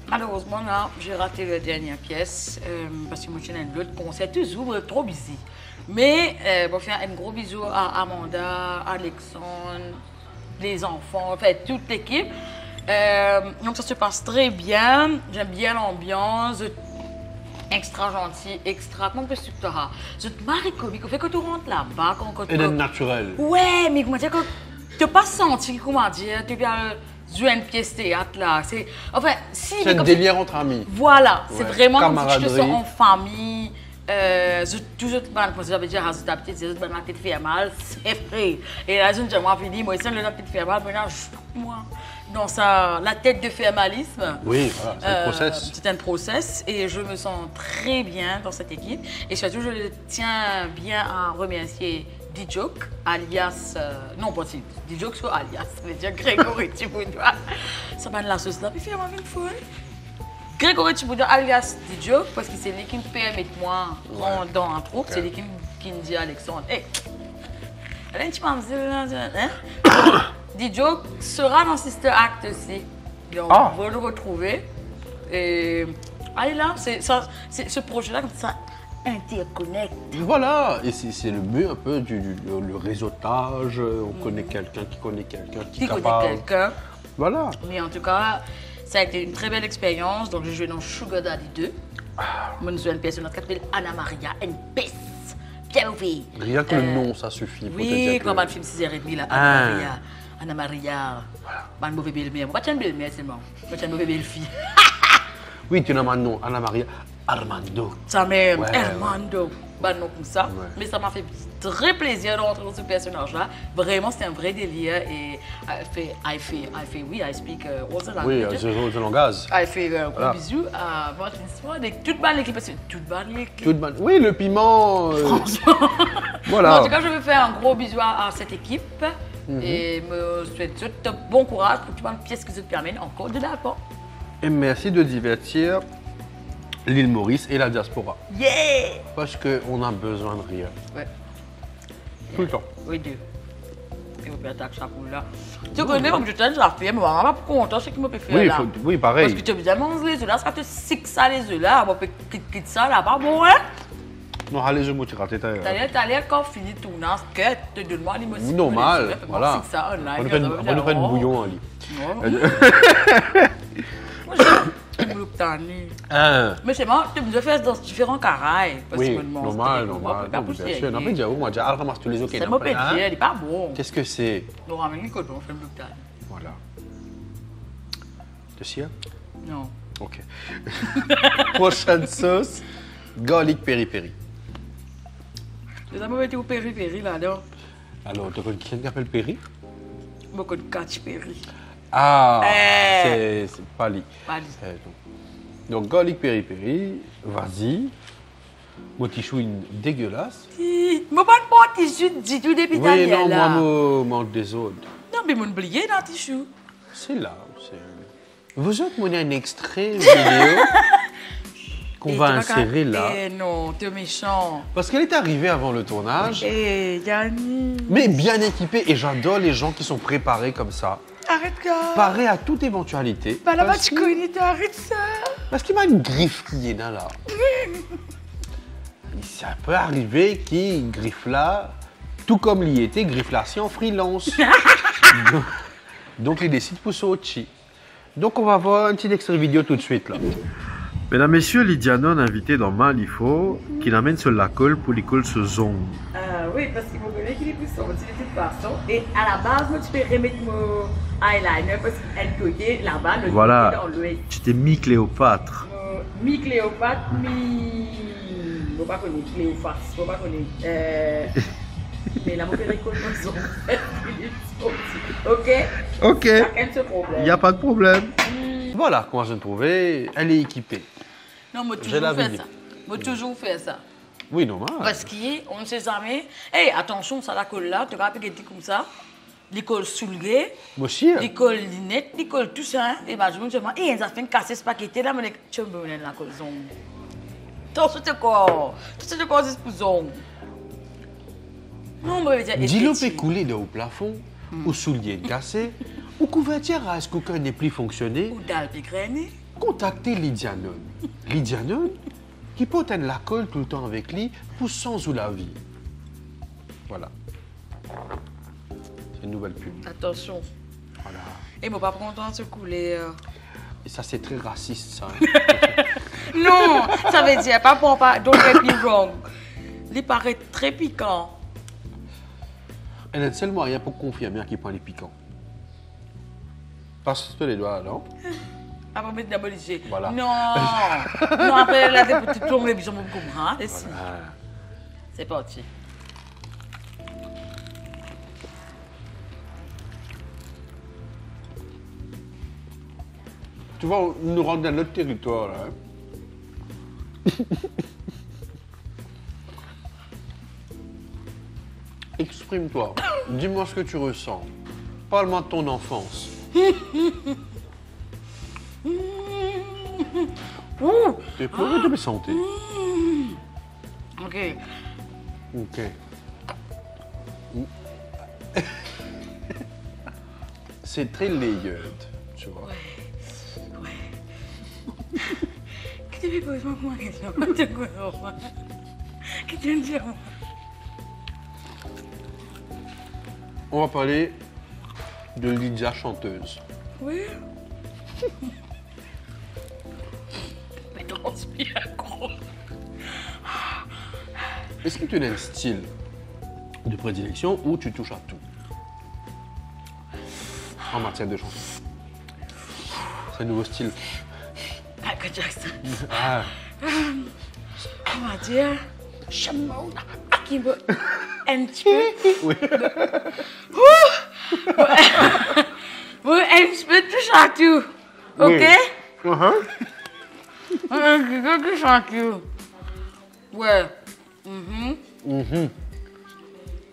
Malheureusement, là, j'ai raté la dernière pièce parce que moi, j'ai un autre concert, toujours trop busy. Mais, je vais faire un gros bisou à Amanda, Alexandre, les enfants, en fait, toute l'équipe. Donc, ça se passe très bien. J'aime bien l'ambiance. Extra gentil, extra. Comment peux-tu te dire? Je te marie comique. Fait que tu rentres là-bas. Et d'un naturel. Ouais, mais comment dire que tu n'as pas senti, comment dire, tu as joué une pièce théâtre là. Enfin, si. C'est un délire entre amis. Voilà, c'est Ouais, vraiment comme si tu te camaraderie. sens en famille. Toujours mal, quand j'avais dit à ta petite, c'est la tête fait mal, c'est vrai. Et là, je me dis, moi, fini, moi, c'est la tête fait mal, maintenant, moi, dans la tête de faire malisme. Oui, voilà, c'est le process. C'est un process et je me sens très bien dans cette équipe. Et surtout, je tiens bien à remercier D-Joke, alias. Non, pas si, D-Joke, c'est alias. Ça veut dire Grégory Thiboudois. Ça m'a la sauce là, puis finalement, une fois. Grégory Thiboudois, alias D-Joke, parce que c'est lui qui me permet de moi rentrer dans un troupe. C'est lui qui Kindy Alexandre. Hey, elle est un petit peu, hein? Dijo sera dans Sister Act aussi. Donc, on va le retrouver. Et allez là, c'est ce projet-là comme ça interconnecte. Voilà, et c'est le but un peu le réseautage. On connaît quelqu'un qui connaît quelqu'un qui est capable. Connaît quelqu'un. Voilà. Mais en tout cas, ça a été une très belle expérience. Donc, j'ai joué dans Sugar Daddy 2. Mon une personne qui s'appelle Anna Maria N.P. Kelvin. Rien que le nom, ça suffit pour te Oui, dire quand que... on film 6h30, là, Anna Maria. Voilà. Une mauvaise belle-mère. Moi, je suis une belle-mère seulement. Moi, je suis une mauvaise belle-fille. Oui, tu n'as pas de nom, Anna Maria Armando. Ça même, Ouais, Armando. Bah non, comme ça. Ouais. Mais ça m'a fait très plaisir de rentrer dans ce personnage-là. Vraiment, c'était un vrai délire. Et I speak all the Oui, languages. c'est langage. I fais un gros Voilà. bisou à Martin Swan et toute bonne équipe. Parce que toute bonne équipe. Toute bonne- Oui, le piment. Franchement. Voilà. En tout cas, je veux faire un gros bisou à cette équipe. Et me souhaite tout bon courage pour toutes les pièces que ça te permet encore de l'avant. Et merci de divertir l'île Maurice et la diaspora. Yeah! Parce qu'on a besoin de rire. Ouais. Tout le temps. Oui, Dieu. Et vous pouvez attaquer ça pour là. Tu connais comme je t'ai déjà fait, mais on va pas content ce qui me fait faire Oui, là. oui, pareil. Parce que tu as bien mangé les œufs là, ça te sick ça les œufs là, on peut quitter ça là, pas bon, hein? Non, allez, je me tire à tête. T'as l'air quand fini ton que te donne-moi les mots. Normal, voilà. Ça online. On nous fait une bouillon en lit. Moi, j'aime le tanner. Mais c'est marrant, tu me fais dans différents carrés. Oui, normal. Non, bien sûr. Non, mais déjà, moi, déjà, ramasse tous les autres. C'est mon pétier, il n'est pas bon. Qu'est-ce que c'est? Nous ramène les cotons, je fais le tanner. Voilà. T'es sûr? Non. Ok. Prochaine sauce, garlic peri-peri. Tu as mauvais au péri-péri là-dedans. Alors, tu connais qui s'appelle Peri? Beaucoup de catch péri. Ah, c'est pas lui. Pas lui. Donc, garlic peri-peri, vas-y. Mon petit chouine dégueulasse. Je ne peux pas de tissu du tout depuis ta Oui, non, là. moi, je manque des autres. Non, mais mon oublié dans le tissu. C'est là. Vous autres, on a un extrait vidéo qu'on va insérer là. Eh non, t'es méchant. Parce qu'elle est arrivée avant le tournage, Eh, Yanni. mais bien équipée. Et j'adore les gens qui sont préparés comme ça. Arrête, gars. Parés à toute éventualité. Bah là-bas, parce tu que- connais, arrête ça. Parce qu'il y a une griffe qui est là. Ça peut arriver qu'il griffe là, tout comme l'y était, griffe là, si en freelance. Donc il décide pour sortir. Donc on va voir un petit extrait vidéo tout de suite là. Mesdames, Messieurs, Lydia Non invité dans Malifaux, qui l'amène sur la colle pour l'école se zone. Oui, parce qu'il faut connaître qu'il est plus sorti de toute façon. Et à la base, moi, tu peux remettre mon eyeliner parce qu'elle côté là-bas, le Voilà. côté dans l'ouest. Tu t'es mis Cléopâtre. Mi-Cléopâtre, mi... Faut pas connaître Cléophas, faut pas connaître. Mais la mauvaise école nous zone. Ok? Ok, Chacun ce problème. il n'y a pas de problème. Voilà comment je l'ai trouvée, elle est équipée. Non, moi, Je toujours l'avais fait dit. ça. Moi, toujours fait ça. Oui, normal. Parce qu'on ne sait jamais. Hey, attention, ça la colle là, tu vas appeler comme ça. L'école soulevée, Moi aussi. hein. l'école linette, l'école tout ça. Et bah, je me dis, hey, ça fait une casse ce paquet là, mais tu me donnes la colle zone. Tout ce corps. Tout ce corps, c'est pour zone. Non, mais je veux dire, Dis-le peut couler de haut plafond, ou soulier cassé, ou couverture à ce qu'aucun n'ait plus fonctionné. ou dalle pigraine. Contactez Lydia Non. Lydia Non, qui peut être la colle tout le temps avec lui pour sans ou la vie. Voilà. C'est une nouvelle pub. Attention. Voilà. Et mon pas content de se couler. Et ça, c'est très raciste, ça. hein. Non, ça veut dire pas pour pas. Don't get me wrong. Il paraît très piquant. Elle a seulement rien pour confirmer qu'il prend les piquants. Passe les doigts, non? Après, mettre d'abord les yeux. Voilà. Non. Non, après, là, tu tombes les bisons, mon comprend. Ici. Ah. C'est parti. Tu vois, on nous rentre dans notre territoire, là. hein. Exprime-toi. Dis-moi ce que tu ressens. Parle-moi de ton enfance. Ouh. T'es pour de me santé. Ok. Ok. C'est très layered, tu vois. Qu'est-ce que tu fais pour moi question? Qu'est-ce que tu veux dire? On va parler de Lydia chanteuse. Oui. Mais transpire gros. Est-ce que tu as un style de prédilection ou tu touches à tout en matière de chanson? C'est un nouveau style. Michael Jackson. Ah, On va dire. Chameau. Qui veut un petit peu. oui. Oui, un petit peu touche à tout. Ok? Oui. Uh-huh. Un petit peu touche à tout. Ouais.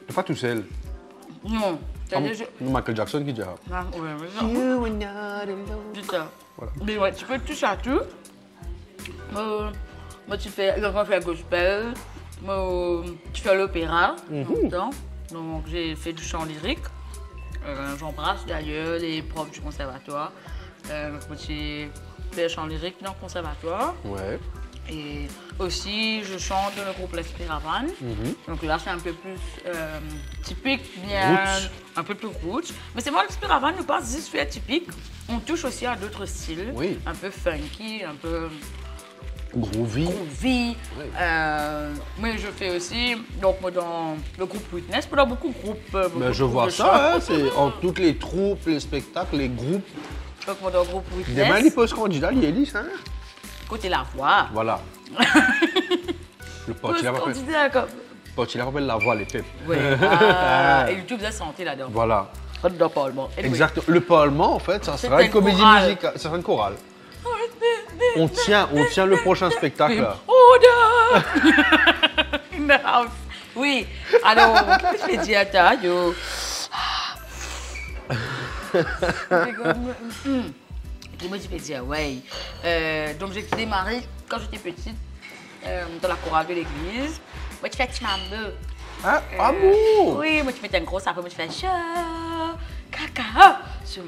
T'es pas tout seul. Non. C'est-à-dire, je. Michael Jackson qui dit ça. Ah, ouais, mais non. C'est ça. Voilà. Mais ouais, tu peux toucher à tout. Moi, tu fais gospel. Moi, tu fais l'opéra en même temps. Donc, j'ai fait du chant lyrique. J'embrasse d'ailleurs les profs du conservatoire. Moi, j'ai fait le chant lyrique dans le conservatoire. Ouais. Et aussi, je chante dans le groupe L'Espiravan. Donc là, c'est un peu plus typique, bien, Roots. un peu plus roots. Mais c'est moi, L'Espiravan, nous pas juste fait typique. On touche aussi à d'autres styles. Oui. Un peu funky, un peu Groovy. groovy. Oui. Mais je fais aussi, donc moi, dans le groupe Witness, dans beaucoup de groupes. Beaucoup Ben, de je groupes vois de ça, chant. hein, c'est en toutes les troupes, les spectacles, les groupes. Donc moi, dans le groupe Demain, Witness, les postes candidats, il est hein. côté la voix. Voilà. Le pote, il a Quand rappelé tu dis comme. la voix, les pépes. Ouais. Ah, et YouTube, vous avez santé là-dedans. Voilà. Dans le Parlement. Anyway. Exactement. Le Parlement, en fait, ça sera C'était une comédie chorale. musicale. Ça sera une chorale. On tient le prochain spectacle. là. Order! In the house. Oui. Alors, qu'est-ce que je dis à toi, yo? Moi, je vais dire, ouais. Donc, j'ai démarré quand j'étais petite dans la chorale de l'église. Moi, tu fais Timambe. Hein? Amour! Oui, moi, tu fais un gros sapin. Moi, tu fais chaud, caca, chaud,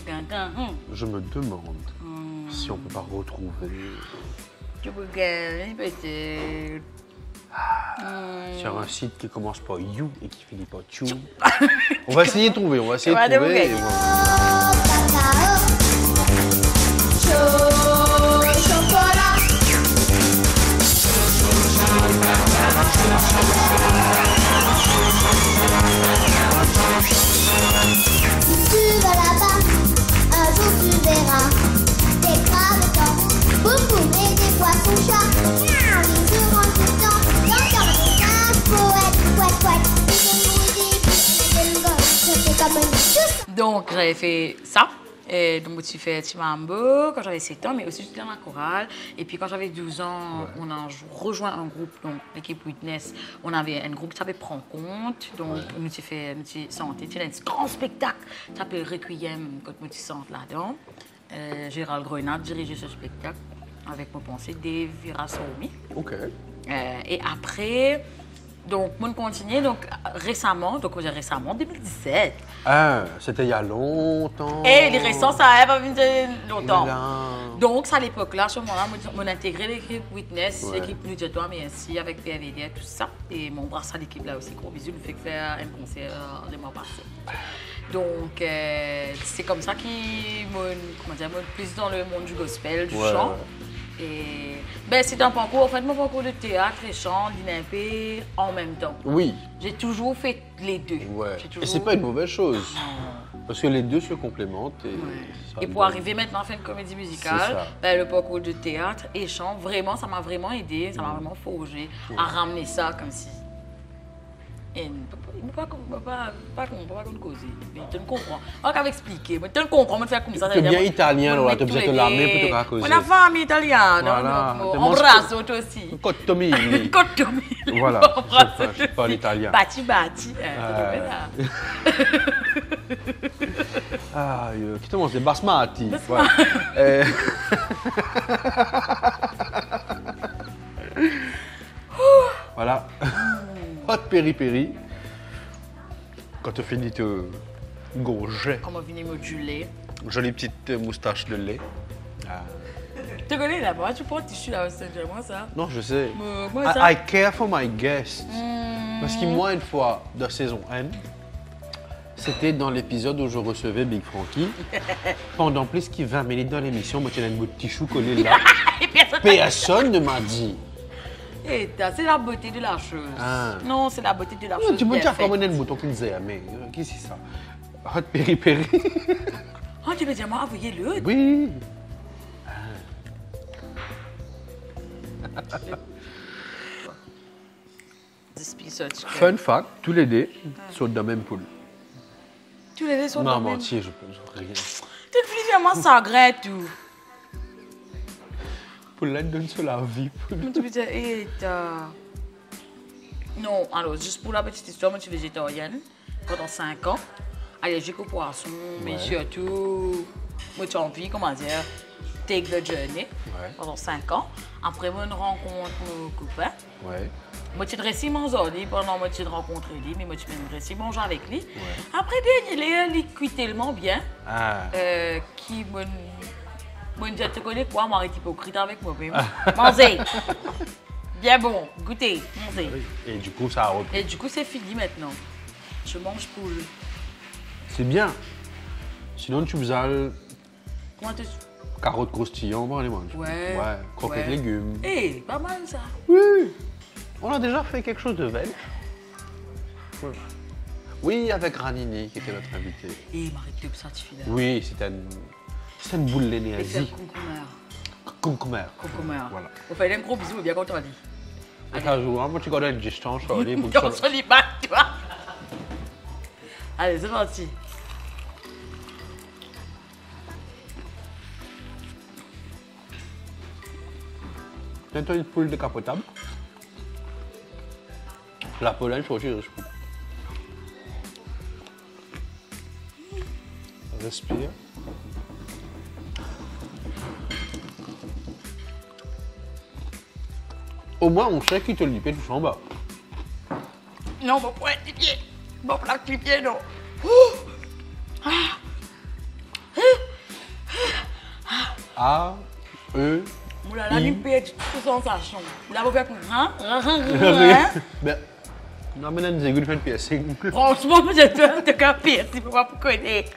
caca. Je me demande si on peut pas retrouver Tu peux gagner, peut-être. sur un site qui commence par You et qui finit par Chou. On va essayer de trouver, on va essayer de Ouais, trouver. ouais. et voilà. Si tu vas là-bas, un jour tu verras des crabes dans boum boum et des poissons chats. Ils se rendent tout le temps dans un poète, poète, poète. Ils sont comme une chousse. Donc, j'avais fait ça. Et donc, j'ai fait Timambo quand j'avais 7 ans, mais aussi j'étais dans la chorale. Et puis, quand j'avais 12 ans, on a rejoint un groupe, donc l'équipe Witness. On avait un groupe qui s'appelait Prends Compte. Donc, nous avons fait santé. C'était un grand spectacle qui s'appelait Requiem, quand nous sommes là-dedans. Gérald Grenat dirigeait ce spectacle avec mon pensée Dave Virasomi. Ok. Et après, donc, on continue. Donc, récemment, donc on va dire récemment, 2017. Ah, c'était il y a longtemps. Et les récents, ça a pas vu longtemps. Voilà. Donc, à l'époque-là, à ce moment-là, on a intégré l'équipe Witness, Ouais. l'équipe Nous Toi, mais ainsi avec PVD, tout ça. Et mon bras à l'équipe là aussi, gros bisous, nous fait faire un concert le mois passé. Donc, c'est comme ça qu'il m'a plus dans le monde du gospel, du Ouais. chant. Et ben, c'est un parcours, en fait, mon parcours de théâtre et chant, d'INP en même temps. Oui, J'ai toujours fait les deux. ouais. J'ai Et toujours- c'est pas une mauvaise chose. Parce que les deux se complémentent. Et, ça Et pour donne- arriver maintenant à faire une comédie C'est musicale, ça. ben, le parcours de théâtre et chant, vraiment, ça m'a vraiment aidé, ça m'a vraiment forgé à ramener ça comme si. Et il ne peut pas causer. Mais tu ne comprends. On va expliquer. Mais tu ne comprends, on va faire comme ça. Tu es bien italien, là, tu as besoin de la main pour te raconter. On a famille italienne. Voilà. On T'es embrasse toi aussi. Cottomini. Cottomini. Voilà, On embrasse je parle aussi. italien. Bati. Ah, qui te mange des basmati. Voilà. Euh, voilà. hot peri-peri. Quand tu finis de gros jet, On va venir moduler. jolie petite moustache de lait. Tu connais là-bas, tu prends le tissu là, c'est vraiment ça. Non, je sais. Moi, ça. I care for my guests. Parce que moi, une fois, dans saison 1, c'était dans l'épisode où je recevais Big Frankie. Pendant plus que 20 minutes dans l'émission, moi, j'avais un bout de tichou collé là. Et personne. Personne ne m'a dit. Et c'est la beauté de la chose. Ah. Non, c'est la beauté de la Non, chose. tu peux bien dire faite. comment on a un bouton qui disait, mais qu'est-ce que c'est ça? Hot peri-peri. Oh, tu veux dire, moi, envoyez-le. Oui. Fun fact, tous les dés sont dans la même poule. Tu les laisses au Non, même. mentir, je peux rien. Tu te fais vraiment sangrer et tout. Poule là, donne sur la vie. Mais tu peux dire, et non, alors, juste pour la petite histoire, moi, je suis végétarienne pendant 5 ans. Allergique aux poissons, mais surtout, moi, j'ai envie, comment dire, take the journey pendant 5 ans. Après, moi, je rencontre mon copain. Ouais. Moi, je suis manger lui pendant moi, je rencontre lui, mais moi, je suis manger avec lui. Après, il est cuit tellement bien Ah. qui me. Moi, je te connais quoi, moi, arrête hypocrite avec moi-même. Mangez! Bien bon, goûtez, mangez. Et du coup, ça a repris. Et du coup, c'est fini maintenant. Je mange poule. C'est bien. Sinon, tu faisais Comment tu. carottes croustillantes, on va les manger. Ouais. Ouais, croquettes Ouais. légumes. Eh, pas mal ça. Oui. On a déjà fait quelque chose de belge. Ouais. Oui, avec Ranini, qui était notre invité. Eh, Marie-Claude, ça, tu fais là. Oui, c'était une boule Et c'est d'énergie. le concombre. Concombre. Concombre. Voilà. On fait un gros bisou, bien content, dit. Et un jour, moi, tu connais une distance, je suis allé On se lit pas, tu vois. Allez, c'est parti. Tens-toi une poule décapotable. La Pologne, c'est aussi riche. Respire. Au moins, on sait qui te le tout en bas. Non, mon point de pied. Mon plat de pied, non. A, E, Oulala, il perd toute sensation. Il a pas fait comme Ben, non, mais là, nous avons fait un piercing. Franchement, j'ai peur de caper, si vous pas pour connaître.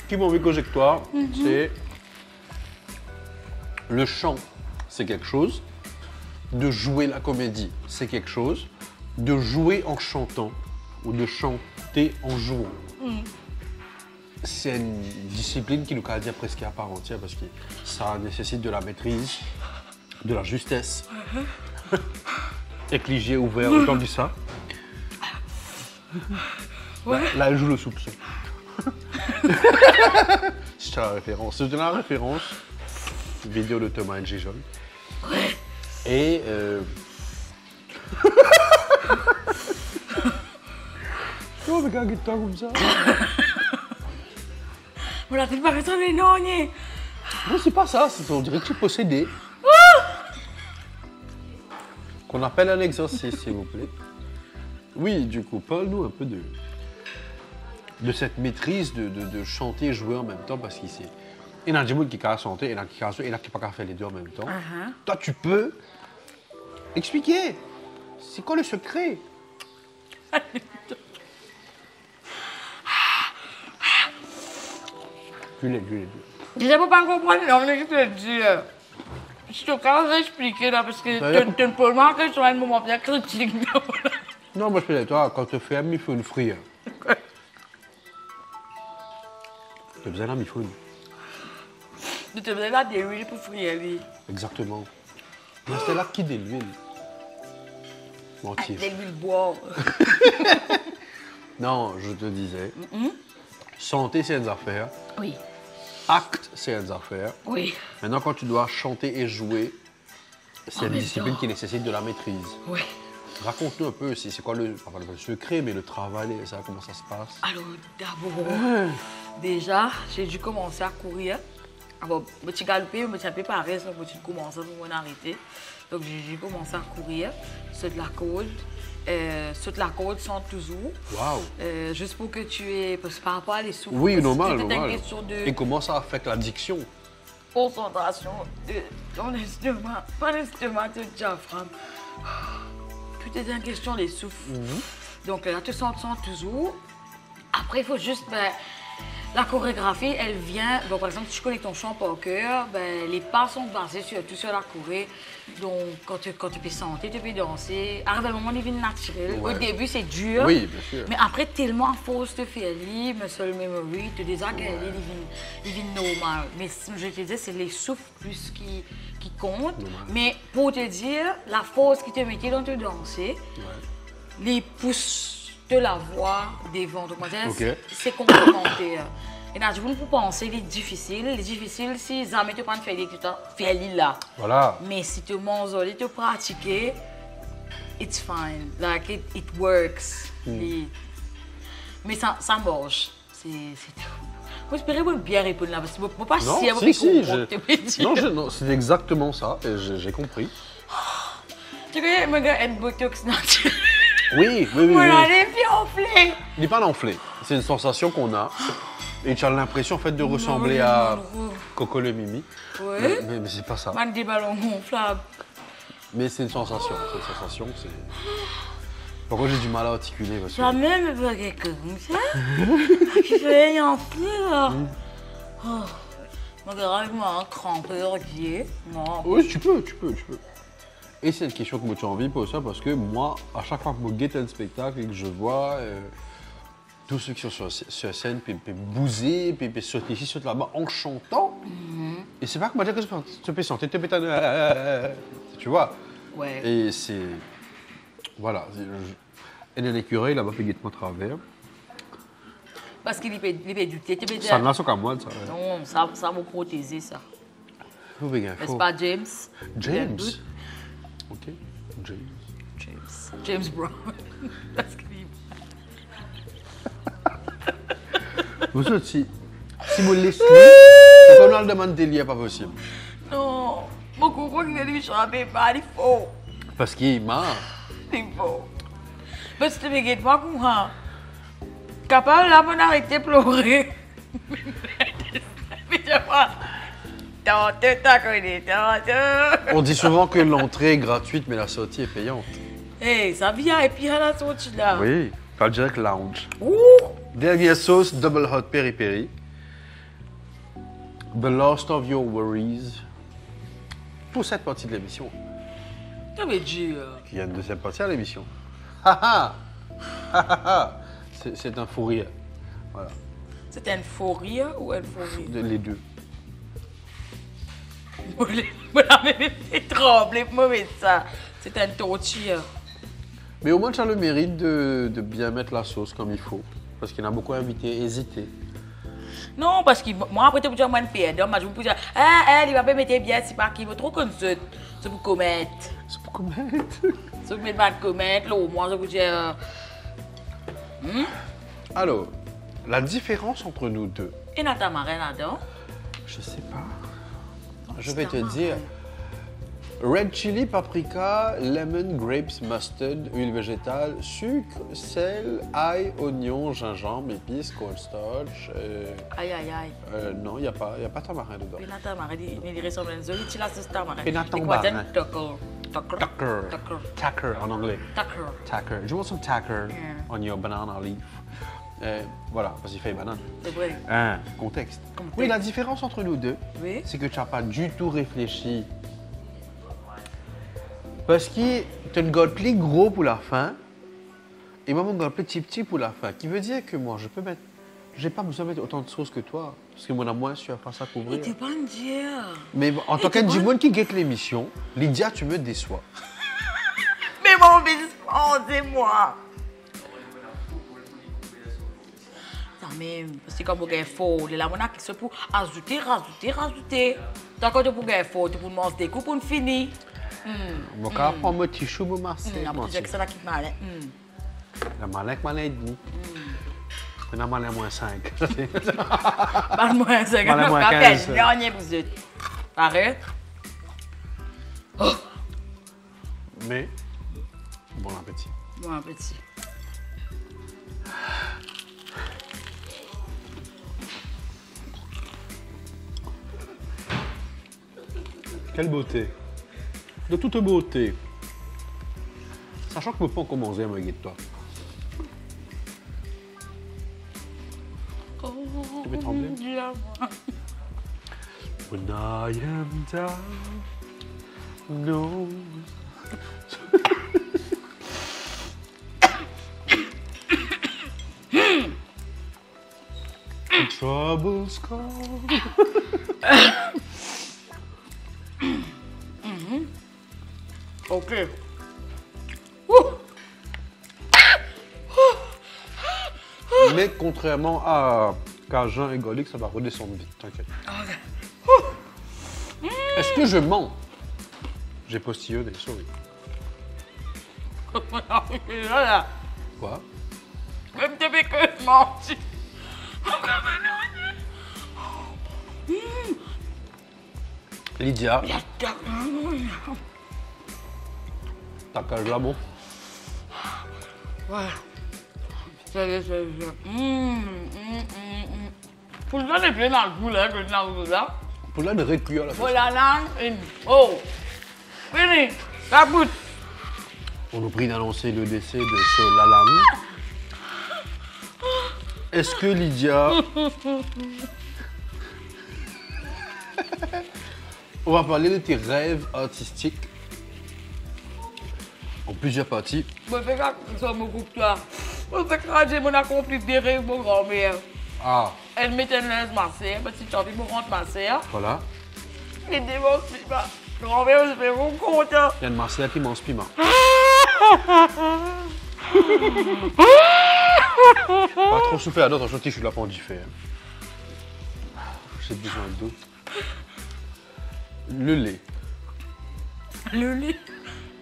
Qui m'ont vu projectoire, c'est le chant, c'est quelque chose. De jouer la comédie, c'est quelque chose. De jouer en chantant ou de chanter en jouant. C'est une discipline qui nous a dire presque à part entière parce que ça nécessite de la maîtrise, de la justesse. Avec les yeux ouverts, autant dit ça. Là, elle joue le soupçon. C'est la référence. C'est la référence. Vidéo de Thomas et Gijol. Et oh, mais regarde toi comme ça. On l'a fait pas rester non, ni. Non, c'est pas ça. On dirait que tu es possédé. Qu'on appelle un exorcisme, s'il vous plaît. Oui, du coup, parle-nous un peu de cette maîtrise de chanter et jouer en même temps parce qu'il sait. Il y a des gens qui peuvent chanter, il y en a qui peuvent jouer, il y en a qui peuvent faire les deux en même temps. Toi, tu peux expliquer. C'est quoi le secret? Du lait. Je ne peux pas comprendre, non, mais je te le dis. Je te casse expliquer là, parce que tu ne peux pas que je sois un moment bien critique. Non, moi je peux dire, toi, quand tu fais un mifoun frit, tu as besoin d'un mifoun. Tu te mets là des huiles pour frire, lui. Exactement. Mais c'est là qui de l'huile. Ah, Mentir. des huiles boire. Non, je te disais, santé c'est une affaire, Oui, acte c'est une affaire. oui, Maintenant, quand tu dois chanter et jouer, c'est En une même discipline temps. qui nécessite de la maîtrise. oui. Raconte-nous un peu, c'est quoi pas le secret, mais le travail, ça, comment ça se passe? Alors, d'abord, déjà, j'ai dû commencer à courir Alors, je suis galopé, je suis préparé, je suis commencé pour m'arrêter. Donc, j'ai commencé à courir sur de la côte. Sur de la côte sans toujours. Waouh. Juste pour que tu aies. Parce que par rapport à les souffles. Oui, normal, C'était normal. une question de Et comment ça affecte l'addiction? concentration de ton estomac. Pas l'estomac, ton diaphragme. Tout est une question des souffles. Donc là, tu sens toujours. Après, il faut juste. La chorégraphie, elle vient. Donc, par exemple, si tu connais ton chant par cœur, les pas sont basés surtout sur la choré. Donc, quand tu peux chanter, tu peux danser. Arrive un moment, il devient naturel. Ouais. Au début, c'est dur. Oui, bien sûr. Mais après, tellement à force de faire lire, muscle memory, tu désagréles, il devient normal. Mais je te dis, c'est les souffles plus qui comptent. Mais pour te dire, la force qui te mettait dans te danser, les pouces de la voix devant. Donc, c'est complémentaire. Et là, je vous pour penser, les difficiles, si jamais tu prends faire tout temps, fais-les là. Voilà. Mais si tu manges, tu pratiques, it's fine. Like, it works. Mais ça marche. C'est tout. J'espère que vous bien répondre là, parce que je ne peux pas Non, non, c'est exactement ça, et j'ai compris. Tu connais, je vais un botox naturel. Oui. Voilà, les pieds enflés. Il n'est pas enflé. C'est une sensation qu'on a. Et tu as l'impression en fait de ressembler à Coco le Mimi. Oui. Mais c'est pas ça. Man des ballons gonflables. Mais c'est une sensation. C'est une sensation. Pourquoi j'ai du mal à articuler parce que... Jamais me faire quelque chose comme ça. Je fais un enflé là. Regarde, moi, un crampeur qui est. Oui, tu peux. Et c'est une question que moi tu as envie pour ça parce que moi, à chaque fois que je guette un spectacle et que je vois tous ceux qui sont sur scène, puis bouser, puis sauter ici, sauter là-bas en chantant, et c'est pas que moi dire que tu peux chanter, tu vois. Ouais. Et c'est. Voilà. Et dans l'écureuil, là-bas, puis guette-moi travers. Parce qu'il est du thé. Ça n'a pas qu'à moi, ça. Non, ça va protéger ça. Faut bien gaffe. N'est-ce pas, James? James. Ok, James Brown. Parce qu'il vous autres, si vous le laissez, on a le demande d'Elia, pas possible. non, mon coco qui vient de me chanter, il faut. Parce qu'il est mort. Il faut. Parce que tu me guettes pas comme ça. Capable là, on arrêter de pleurer. Mais je vois. On dit souvent que l'entrée est gratuite, mais la sortie est payante. Hey, ça vient et puis à la sortie là. Oui, pas direct lounge. Ouh. Dernière sauce, double hot peri peri. The last of your worries. Pour cette partie de l'émission. Ça veut dire. Il y a une deuxième partie à l'émission. C'est un fou rire. Voilà. C'est un faux rire ou un faux rire? Les deux. C'est tremblé pour me ça. C'est un tortilla. Mais au moins, tu as le mérite de bien mettre la sauce comme il faut. Parce qu'il y en a beaucoup invités, hésiter. Non, parce que moi, après, tu peux dire, moi, je vais dire, il va pas mettre bien, c'est pas qu'il veut trop comme ça. C'est pour commettre. C'est pour commettre. C'est pour mettre mal commettre, là, au moins, je vous dire. Alors, la différence entre nous deux. Et Nathan Marin là-dedans? Je sais pas. Je vais te dire. Red chili, paprika, lemon, grapes, mustard, huile végétale, sucre, sel, ail, oignon, gingembre, épices, cornstarch. Aïe, aïe, aïe. Non, il n'y a pas tamarin dedans. Et Nathan Marin, il ressemble à une zone, il a ce tamarin. Et Nathan Marin. Tacker en anglais. Tacker. Do you want some tacker on your banana leaf? Voilà, parce qu'il fait banane. C'est vrai. Contexte. Oui, la différence entre nous deux, Oui. c'est que tu n'as pas du tout réfléchi. Parce que tu as le gars plus gros pour la fin, et moi, mon gars petit pour la fin. Qui veut dire que moi, j'ai pas besoin de mettre autant de sauce que toi, parce que moi, on a moins sur face à couvrir. Et t'es pas un dieu. Mais en tant qu'un qui guette l'émission, Lydia, tu me déçois. Mais mon biscuit, c'est moi. Non, mais c'est comme pour gagner fort. Les lamona qui sont pour rajouter. D'accord, tu pour gagner fort, tu pour manger des coups pour finir. Mon cas, prends mon petit chou pour masser. Après, c'est ça qui te mal. La malek dit. C'est normal, moins 5. Pas moins 5. Pas moins 15. Dernier vous êtes. Pareil. Mais, bon appétit. Bon appétit. Quelle beauté. De toute beauté. Sachant que je ne peux pas encore manger un de toi. Tu peux trembler? When I am down, no. Troubles come. OK. Mais contrairement à Cajun et Golic, ça va redescendre vite, t'inquiète. Est-ce que je mens? J'ai postillonné, sorry. Là. Quoi? Même te fais que mentir. Lydia, t'as quel là-bas? Ouais. Pour le donner bien dans le goût là, que dans le goût là. Pour là de récuire la Pour la langue, oh. Fini. La boute. On nous prie d'annoncer le décès de ce Lalami. Est-ce que Lydia... On va parler de tes rêves artistiques en plusieurs parties. Je fais que ça me coupe toi. Je fais que j'ai mon accompli des rêves, mon grand-mère. Ah, Elle mettait une laisse ma sœur, petite chantier, me rentre ma sœur. voilà. Et démontre, ma grand-mère, je fais mon content. Il y a une Marseille qui mange piment. Pas trop souffert, d'autres, je suis là pour du fer. J'ai besoin d'eau. Le lait. Le lait.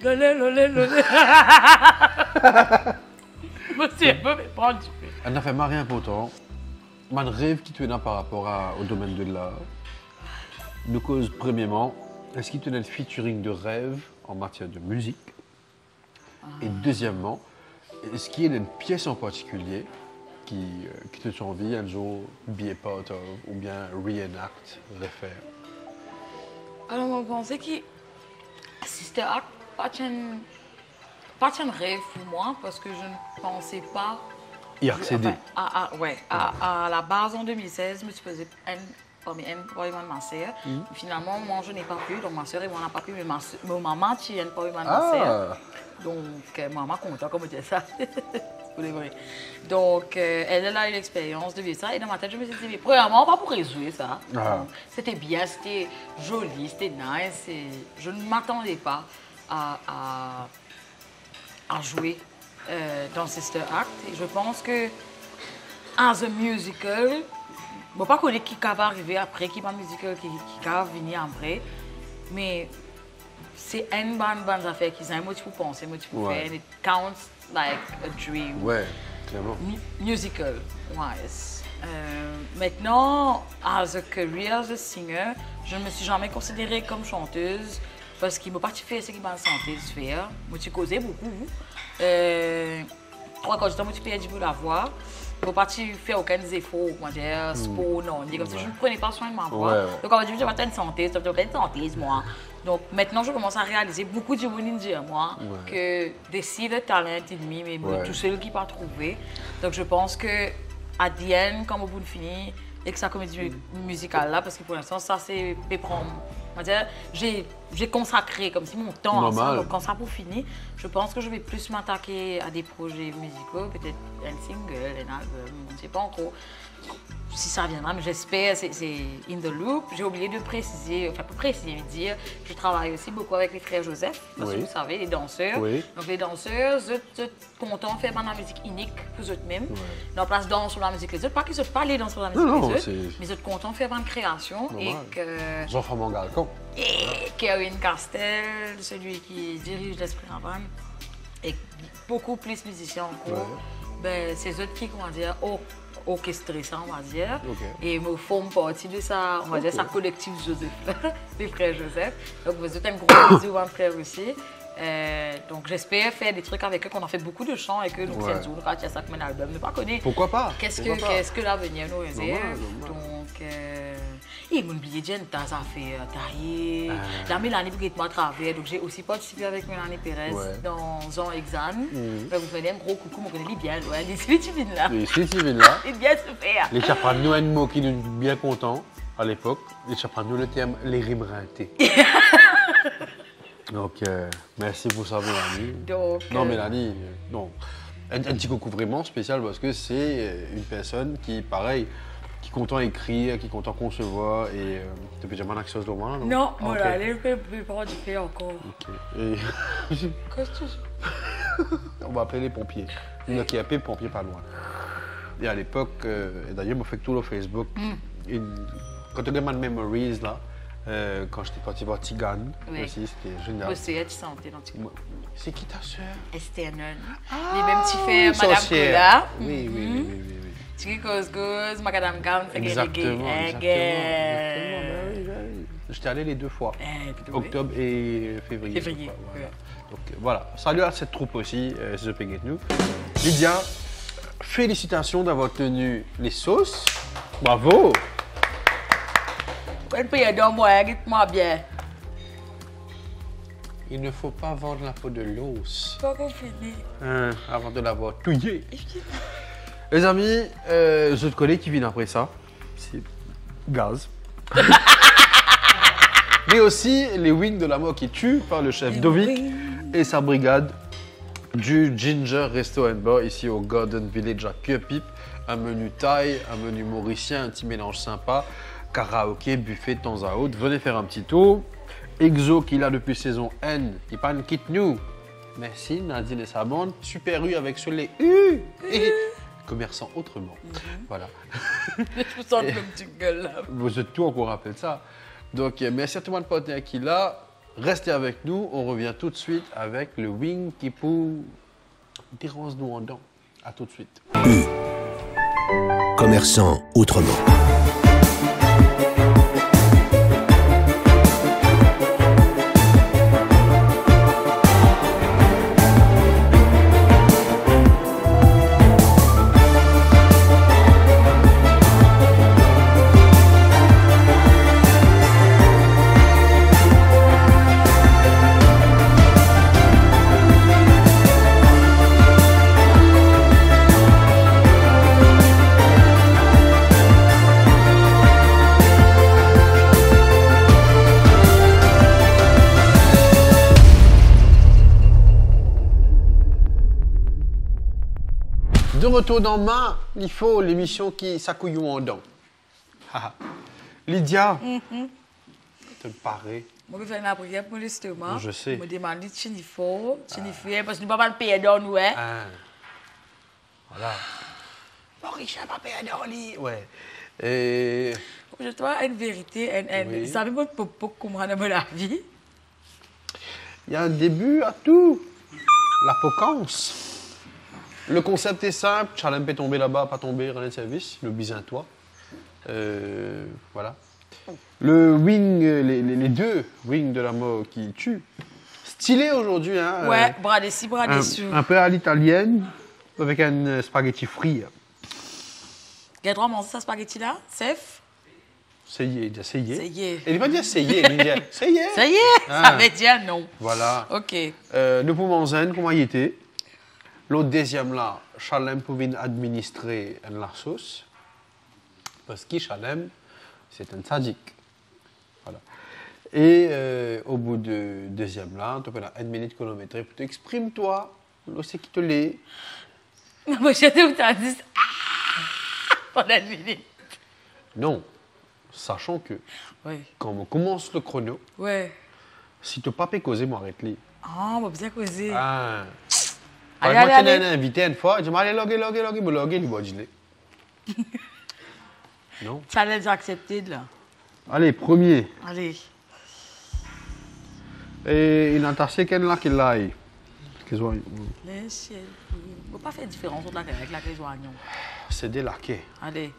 Le lait. Monsieur, je vais prendre du fait. Elle n'a fait rien important. Mon rêve qui te donne par rapport au domaine de l'art. Nous cause, premièrement, est-ce qu'il te donne le featuring de rêve en matière de musique? Et deuxièmement, est-ce qu'il y a une pièce en particulier qui te fait envie un jour be a part of ou bien reenact, refaire? Alors, on pensait que Sister Act, pas un rêve pour moi parce que je ne pensais pas Y accéder. À la base en 2016, je me suis posé parmi ma soeur. Finalement, moi je n'ai pas pu, donc ma soeur et moi n'a pas pu, mais ma maman tient pas eu ma soeur. Donc, maman content comme dire ça. Donc, elle a eu l'expérience de vivre ça. Et dans ma tête, je me suis dit, mais premièrement, pas pour résoudre ça. C'était bien, c'était joli, c'était nice. Et je ne m'attendais pas à jouer dans Sister Act. Et je pense que, as a musical, je ne sais pas qui va arriver après, qui va musical, qui va venir après. Mais c'est une bonne affaire qui est moi tu peux penser, moi tu peux faire. It counts like a dream. Ouais, clairement. Musical wise. Maintenant, as a career, as a singer, je ne me suis jamais considérée comme chanteuse parce qu'il ne m'a pas fait ce qu'il m'a santé de faire. Moi tu causais beaucoup. Quand je suis perdu pour la voix, je ne pas faire aucun efforts, sport, non. Comme si je ne prenais pas soin de ma voix. Donc, on va dire que je vais pas une santé, moi. Donc, maintenant, je commence à réaliser beaucoup de gens dire moi que des si de talent ennemi, mais tout seul qui pas trouvé. Donc, je pense que à the end, quand on va finir, et que ça comédie musicale là, parce que pour l'instant, ça c'est j'ai consacré comme si mon temps à ça. Donc quand ça pour finir, je pense que je vais plus m'attaquer à des projets musicaux, peut-être un single, un album, je ne sais pas encore si ça viendra, mais j'espère, c'est in the loop. J'ai oublié de préciser, enfin pour préciser, dire, je travaille aussi beaucoup avec les frères Joseph, parce que vous savez, les danseurs. Donc les danseurs, ils sont contents de faire de la musique unique pour eux-mêmes. Dans place danse sur la musique les autres, pas qu'ils ne sont pas aller dans sur la musique les autres, mais ils sont contents de faire une création. Et que Jean-François Galcon. Et Kevin Castel, celui qui dirige l'Esprit Ravane, et beaucoup plus musiciens encore. Ben, c'est eux qui, comment dire, orchestré ça, on va dire. Ok. Et me forme partie de ça, on va dire ça collectif Joseph, les frères Joseph. Donc vous êtes un gros bisou à mon frère aussi. Donc j'espère faire des trucs avec eux, qu'on en fait beaucoup de chants et que nous Ouais. faisons quand il y a ça comme un album. Ne pas connaître Pourquoi pas? qu'est-ce Pourquoi pas? que l'avenir nous réserve. Normal. Donc, et mon billet de ça fait tailler. La Mélanie Brigitte-moi travers, donc j'ai aussi participé avec Mélanie Pérez Ouais. dans un examen. Vous venez un gros coucou, mon connaît bien, ouais, les Philippines là. Les Philippines là, C'est bien super. les Chapragnos, un mot qui nous bien content à l'époque. Les Chapragnos, le terme les rimes ratés. Donc, merci pour ça, Mélanie. Donc, Non, Mélanie, non. Un petit coucou vraiment spécial parce que c'est une personne qui, pareil, qui est content écrire, qui est content concevoir et tu peux jamais l'action de roman, non? non, Ah, voilà, ok. les préparations du fait encore. Ok. Et Qu'est-ce que tu on va appeler les pompiers. Il y en a qui appellent les pompiers pas loin. Et à l'époque, et d'ailleurs, je fait tout le Facebook. Quand tu regardes My Memories, là, quand j'étais parti voir Tigane, Oui. aussi, c'était génial. Vous êtes santé dans tout. C'est qui ta soeur? Esther Nunn. Les mêmes petits frères, Madame Sorcière. Cola. Oui, oui, oui, oui, oui. Tiki Cosgos, Madame Gam, Exactement. Ben oui. J'étais allé les 2 fois, octobre et février. Février, Voilà. ouais. Donc voilà, salut à cette troupe aussi, c'est The Peggy nous. Lydia, félicitations d'avoir tenu les sauces. Bravo. Une prière dans moi, dites-moi bien. Il ne faut pas vendre la peau de l'os Pas qu'on finit. avant de l'avoir touillé. Les amis, je te connais qui vient après ça. C'est Gaz. Mais aussi les wings de la mort qui tuent par le chef Dovic et sa brigade du Ginger Resto and Bar ici au Garden Village à Cuepipe. Un menu thaï, un menu mauricien, un petit mélange sympa. Karaoké, buffet de temps à autre. Venez faire un petit tour. Exo qui est là depuis saison N, qui pas nous quitte nous. Merci Nadine et sa bande. Super U avec sur les U. Et commerçant autrement. Voilà. Je vous sens le petit gueule là. Vous êtes tout encore rappelé de ça. Donc merci à tout le monde partenaire qui est là. Restez avec nous. On revient tout de suite avec le wing qui pour dérange nous en dents. À tout de suite. Commerçant autrement. De retour dans main, il faut l'émission qui s'accouille en dents. Lydia, te paraît. Moi, je fais une prière pour l'estomac. Je sais. Je me demande de Chinifo, parce que nous ne pouvons pas le payer dans nous. Hein. Ah. Voilà. Maurice n'a pas payé dans lit. Ouais. Et Je dois une vérité. Oui. Vous savez pas comment on a la vie? il y a un début à tout. La potence. Le concept est simple. Chalem peut tomber là-bas, pas tomber, rien de service. Le bisintois. Voilà. Le wing, les deux wings de la mort qui tuent. Stylé aujourd'hui, hein. Ouais, bras dessus, bras dessous. Un peu à l'italienne, avec un spaghetti frit. Il y a droit à manger ça spaghetti là, Sef? Essayez, il dit essayez. Essayez. Il ne va pas dire essayez, il dit essayez. Ça y est, Ah. ça veut dire non. Voilà. Ok. Nous pouvons zen, comment il était. L'autre deuxième là, Chalem pouvait administrer la sauce. Parce que Chalem, c'est un sadique. Voilà. Et au bout de deuxième là, tu peux la 1 minute chronométrée pour t'exprime-toi. C'est qui te l'est. Moi, je te t'as dit pendant une minute. Non. Sachant que Oui. quand on commence le chrono, Ouais. si tu n'as pas pu causer, moi arrête les. Ah, on va bien causer. Ah. Allez, Moi, allez, tu allez. un invité une fois, je dis, allez, loguer, il va dire. Non. Challenge accepté là. Allez, premier. Allez. Et il a tassé quelqu'un là qui l'aille. qu'ils ont... Les chéris. On ne peut pas faire différence entre laquelle avec laquelle je oignon. C'est délaqué. Allez.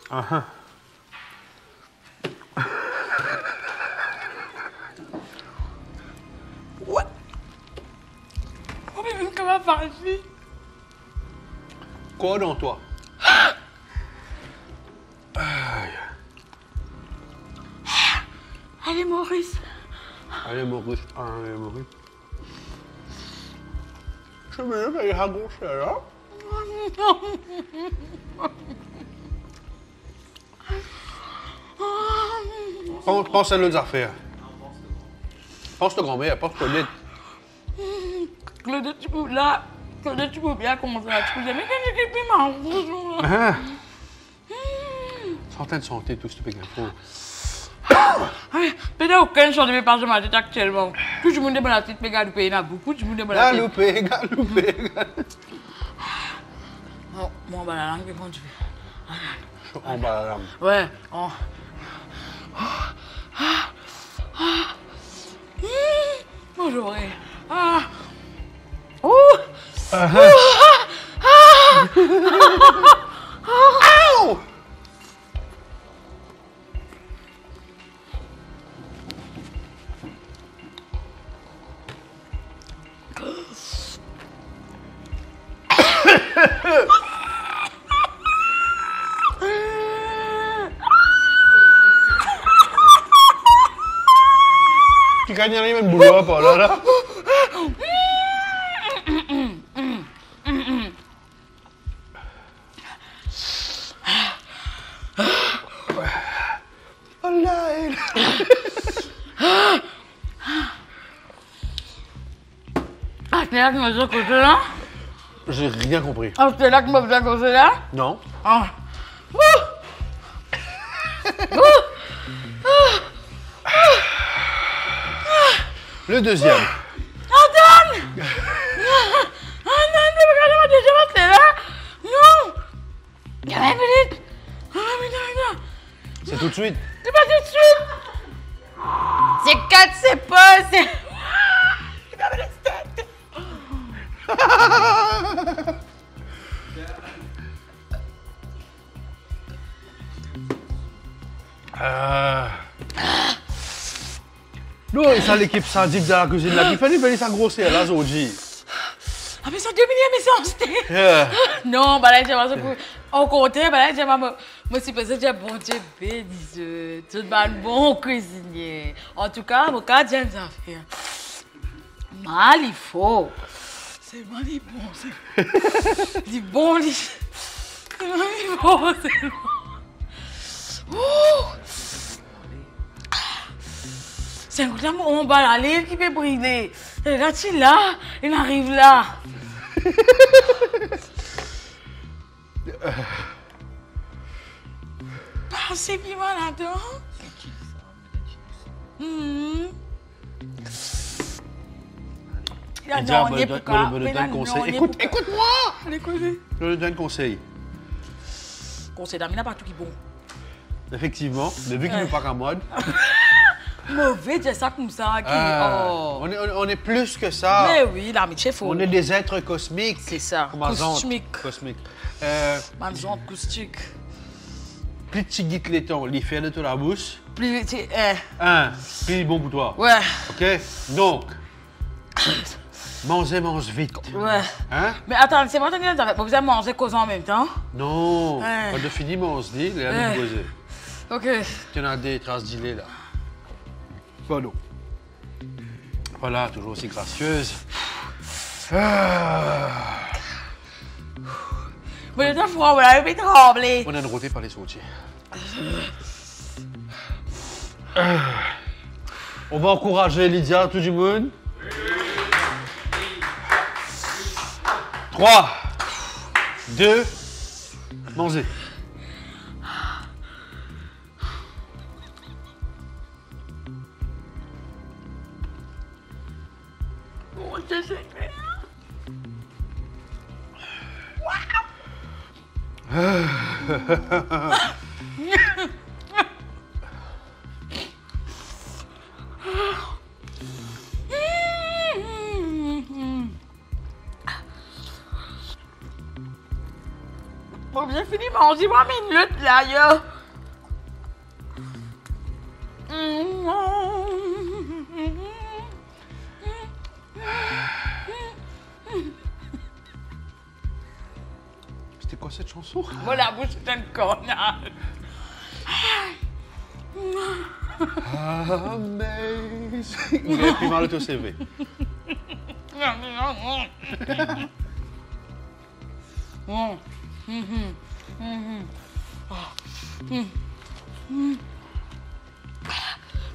Ah, Ouais. Oh, mais même comment faire ici? quoi dans toi? Allez, Maurice. Allez, Maurice. Allez, Maurice. Je veux faire à gauche, là. Pense à l'autre affaire. Pense à grand-mère, pense à Claudette. Claude, tu peux là. Claude, tu peux bien commencer à te poser. Mais quand j'ai plus marre. Ah. Santé de santé, tout ce truc d'info. Peut-être aucun chance de mes pages de ma tête actuellement. Tout le monde est dans la tête, mais galopé, il y en a beaucoup. Tout le monde est dans la tête. Galopé, galopé. Oh, moi, bah, la langue, mais quand tu fais. En bas la lame. Ouais. Oh. Bonjour. Ah. Ouh. Ow! Tu gagnes rien même boulot pas là. Ah, c'est là que je me suis là? J'ai rien compris. Ah, c'est là que je me suis causé là? Non. Ah. Le deuxième. Antoine! Ah non, regardez-moi déjà, c'est là? Non! Quand même, vite! Ah, mais C'est tout de suite. c'est pas tout de suite! C'est 4, c'est pas, c'est... Non, et ça l'équipe ça dit dans la cuisine là, il fallait faire ça grossir là aujourd'hui. Ah, mais c'est 2 millions, mais c'est en sté. Yeah. Non, bah là, j'ai pas ça pour... Au contraire, bah là, j'ai pas... Moi, c'est parce que j'ai bon Dieu bénisse. Tu es un bon cuisinier. En tout cas, mon cas, j'ai une affaire. Mal, il faut. C'est mal, il bon. C'est bon, il... C'est mal, il faut. C'est bon. Ouh. C'est un coup de on va aller qui peut briser. Regarde, il là, il arrive là. Ah, c'est bien là-dedans. Écoute-moi. Je te donne conseil. Conseil d'amis, n'a pas tout qui est bon. Effectivement, mais vu qu'il n'est pas qu'à mode. Mauvais, c'est ça comme ça. Oh. On est plus que ça. Mais oui, la métier faut. On est des êtres cosmiques. C'est ça. Comme Azante. Cosmique. Cosmique. Acoustique. Plus tu guides les temps, les faire de ton la bouche. Plus. Plus bon pour toi. Ouais. Ok? Donc, mange vite. Ouais. Hein? Mais attends, c'est pas tant que vous avez mangé cause en même temps? Non. Quand tu finis, mange dit, il y a des poser. Ok. Tu as des traces d'îlet là. Pardon. Voilà, toujours aussi gracieuse. Mais le temps froid, voilà, il trembler. On a une rôtie par les sautiers. On va encourager Lydia, tout du monde. 3, 2, mangez. Oh, je sais. Waouh! Bon, j'ai fini de manger 20 minutes là, yo. C'était quoi cette chanson? Moi, la bouche, c'est une connasse. Amazing. Il a pris mal le CV.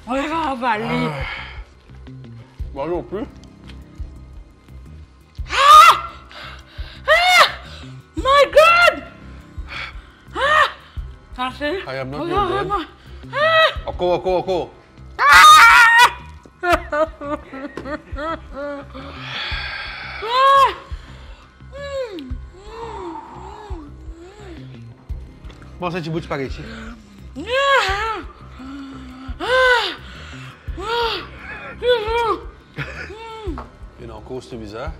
On va avaler. Moi non plus. My God! Ça c'est. I am not your dad. Encore. Bon, c'est un petit bout de spaghetti. Il y en a encore, c'est bizarre.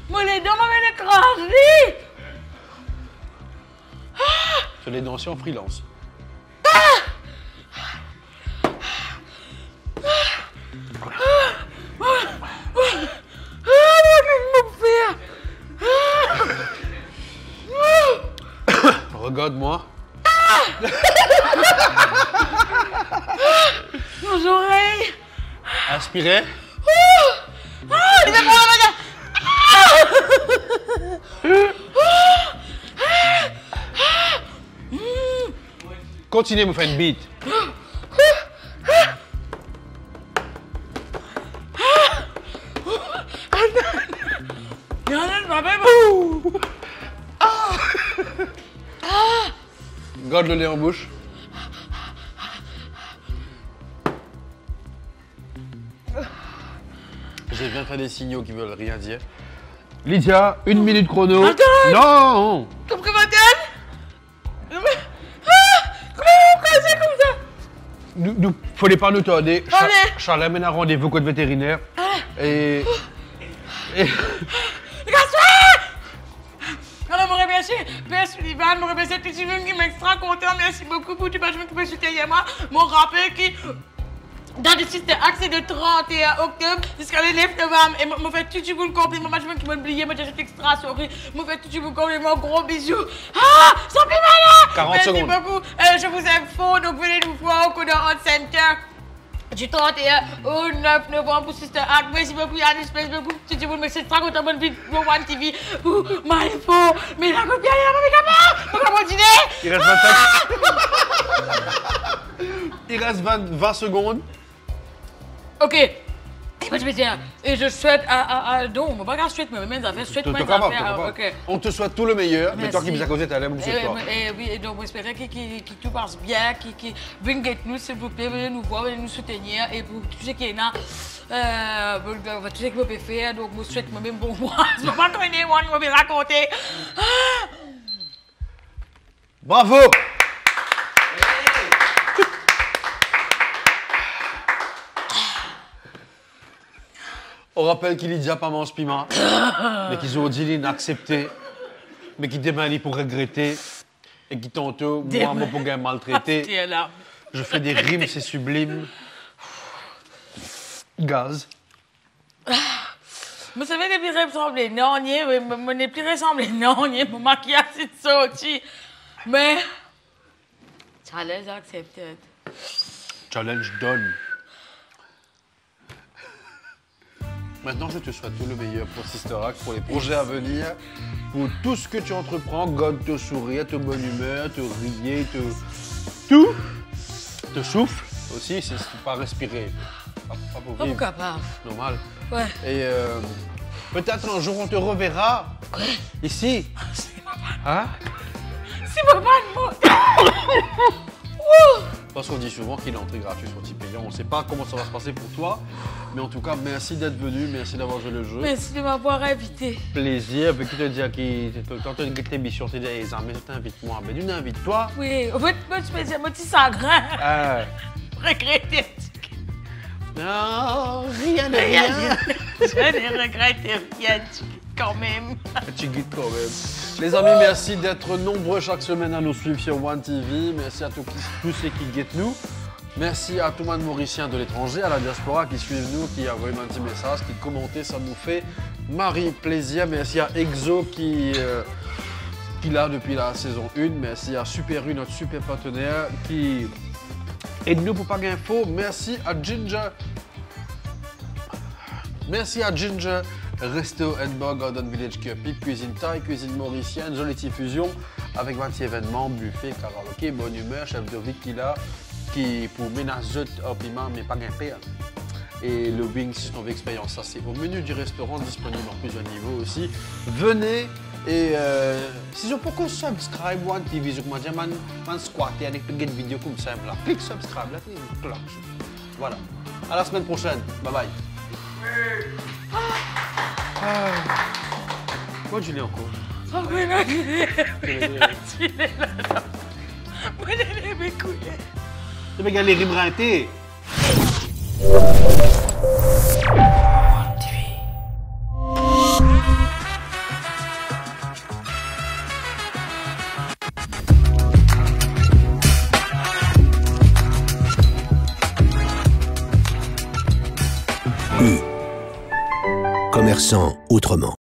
Moi, les dents m'avaient écrasé! C'est les danseurs en freelance. Regarde-moi. Nos oreilles! Inspirez. Il est bon, regarde! Continuez, me faire une bite. Garde le lait en bouche. Je viens de faire des signaux qui veulent rien dire. Lydia, 1 minute chrono. Attends. Non. T'as pris ma tête? Comment vous cassez comme ça? Nous, fallait pas nous tarder. Allez. Charles amène un rendez-vous code vétérinaire. Et... Alors, mon remercie, Père Sullivan, mon remercie tout le monde qui m'extra content. Merci beaucoup pour tout le monde qui peut soutenir moi. Mon rappel qui, dans le système accès de 31 octobre jusqu'à le 9 novembre. Et me fait tout le monde compliment. Moi, je veux qu'il m'oublie, moi, j'ai extra souris. Me fait tout le monde compliment, gros bisous. Ah, sans plus malin. 40 secondes. Merci beaucoup. Je vous aime fort, donc venez nous voir au Coda Art Center. Du 31 au 9 novembre pour Sister Act. Merci beaucoup, Yannis. Merci beaucoup. Tout le monde, merci très content de pour One TV. Pour Malifo. Mais la copie, elle est là, pour mon dîner. Il reste 25. Il reste 20 secondes. Ok. Et je souhaite à donc, on va pas souhaiter, mais même affaires, souhaite moi affaires. Ok. On te souhaite tout le meilleur, mais toi qui nous as causé, t'as l'air de souhaiter toi. Oui, et donc j'espère que tout passe bien, qui venez nous, s'il vous plaît, venez nous voir, venez nous soutenir, et pour tout ce qui est là, tout ce que vous pouvez faire, donc je souhaite moi-même bon mois. Je ne vais pas connaître, moi, je vais raconter. Bravo! On rappelle qu'il est déjà pas mange piment, mais qu'ils ont dit qu'il n'a accepté, mais qu'il demain il pour regretter, et qui tantôt, moi, pour gagner maltraité. Je fais des rimes, c'est sublime. Gaz. Vous savez, les plus ressemblés, non, les plus ressemblés, non, mon maquillage, c'est sorti. Mais, challenge accepted. Challenge done. Maintenant, je te souhaite tout le meilleur pour Sister Act, pour les projets à venir, pour tout ce que tu entreprends. God te sourire, te bonne humeur, te rier, tout. Te souffle aussi, c'est pas respirer. Pas pour vivre. Capable. Normal. Ouais. Et peut-être un jour on te reverra. Quoi? Ici. C'est pas mal. Hein? C'est pas mal, moi. Parce qu'on dit souvent qu'il est entrée gratuite sur Tipeee. On ne sait pas comment ça va se passer pour toi. Mais en tout cas, merci d'être venu. Merci d'avoir joué le jeu. Merci de m'avoir invité. Plaisir. Puis qui te dit quand tu as une émission, tu dis les amis, t'invites-moi. Mais tu invites-toi. Oui, en fait, moi, je me dis un petit chagrin. Regretter. Non, rien de Rien. rien. Je ne regrette rien quand même. Tu guides quand même. Les amis, merci d'être nombreux chaque semaine à nous suivre sur One TV. Merci à tous ceux qui guettent nous. Merci à tout le monde mauricien de l'étranger, à la diaspora qui suivent nous, qui a envoyé un petit message, qui commentait, ça nous fait marrer plaisir. Merci à Exo qui l'a depuis la saison 1. Merci à Super U, notre super partenaire qui aide nous pour pas d'infos. Merci à Ginger. Merci à Ginger, Resto Bar Garden Village Cupid, cuisine thaï, cuisine mauricienne, jolie fusion avec 20 événements, buffet, karaoké, bonne humeur, chef de vie qui pour ménager au piment mais pas grimper. Et le wing, si on veut expérience, ça c'est au menu du restaurant, disponible en plusieurs niveaux aussi. Venez et si vous pouvez subscribe One TV, je vais dire squatter avec une vidéo comme ça, là. Clique subscribe, là, cloche. Voilà. À la semaine prochaine. Bye bye. Moi, Julien encore. Oh, mais là, il est là. Moi, il est mes couilles. Tu veux gagner les rimes ratés. Commerçant autrement.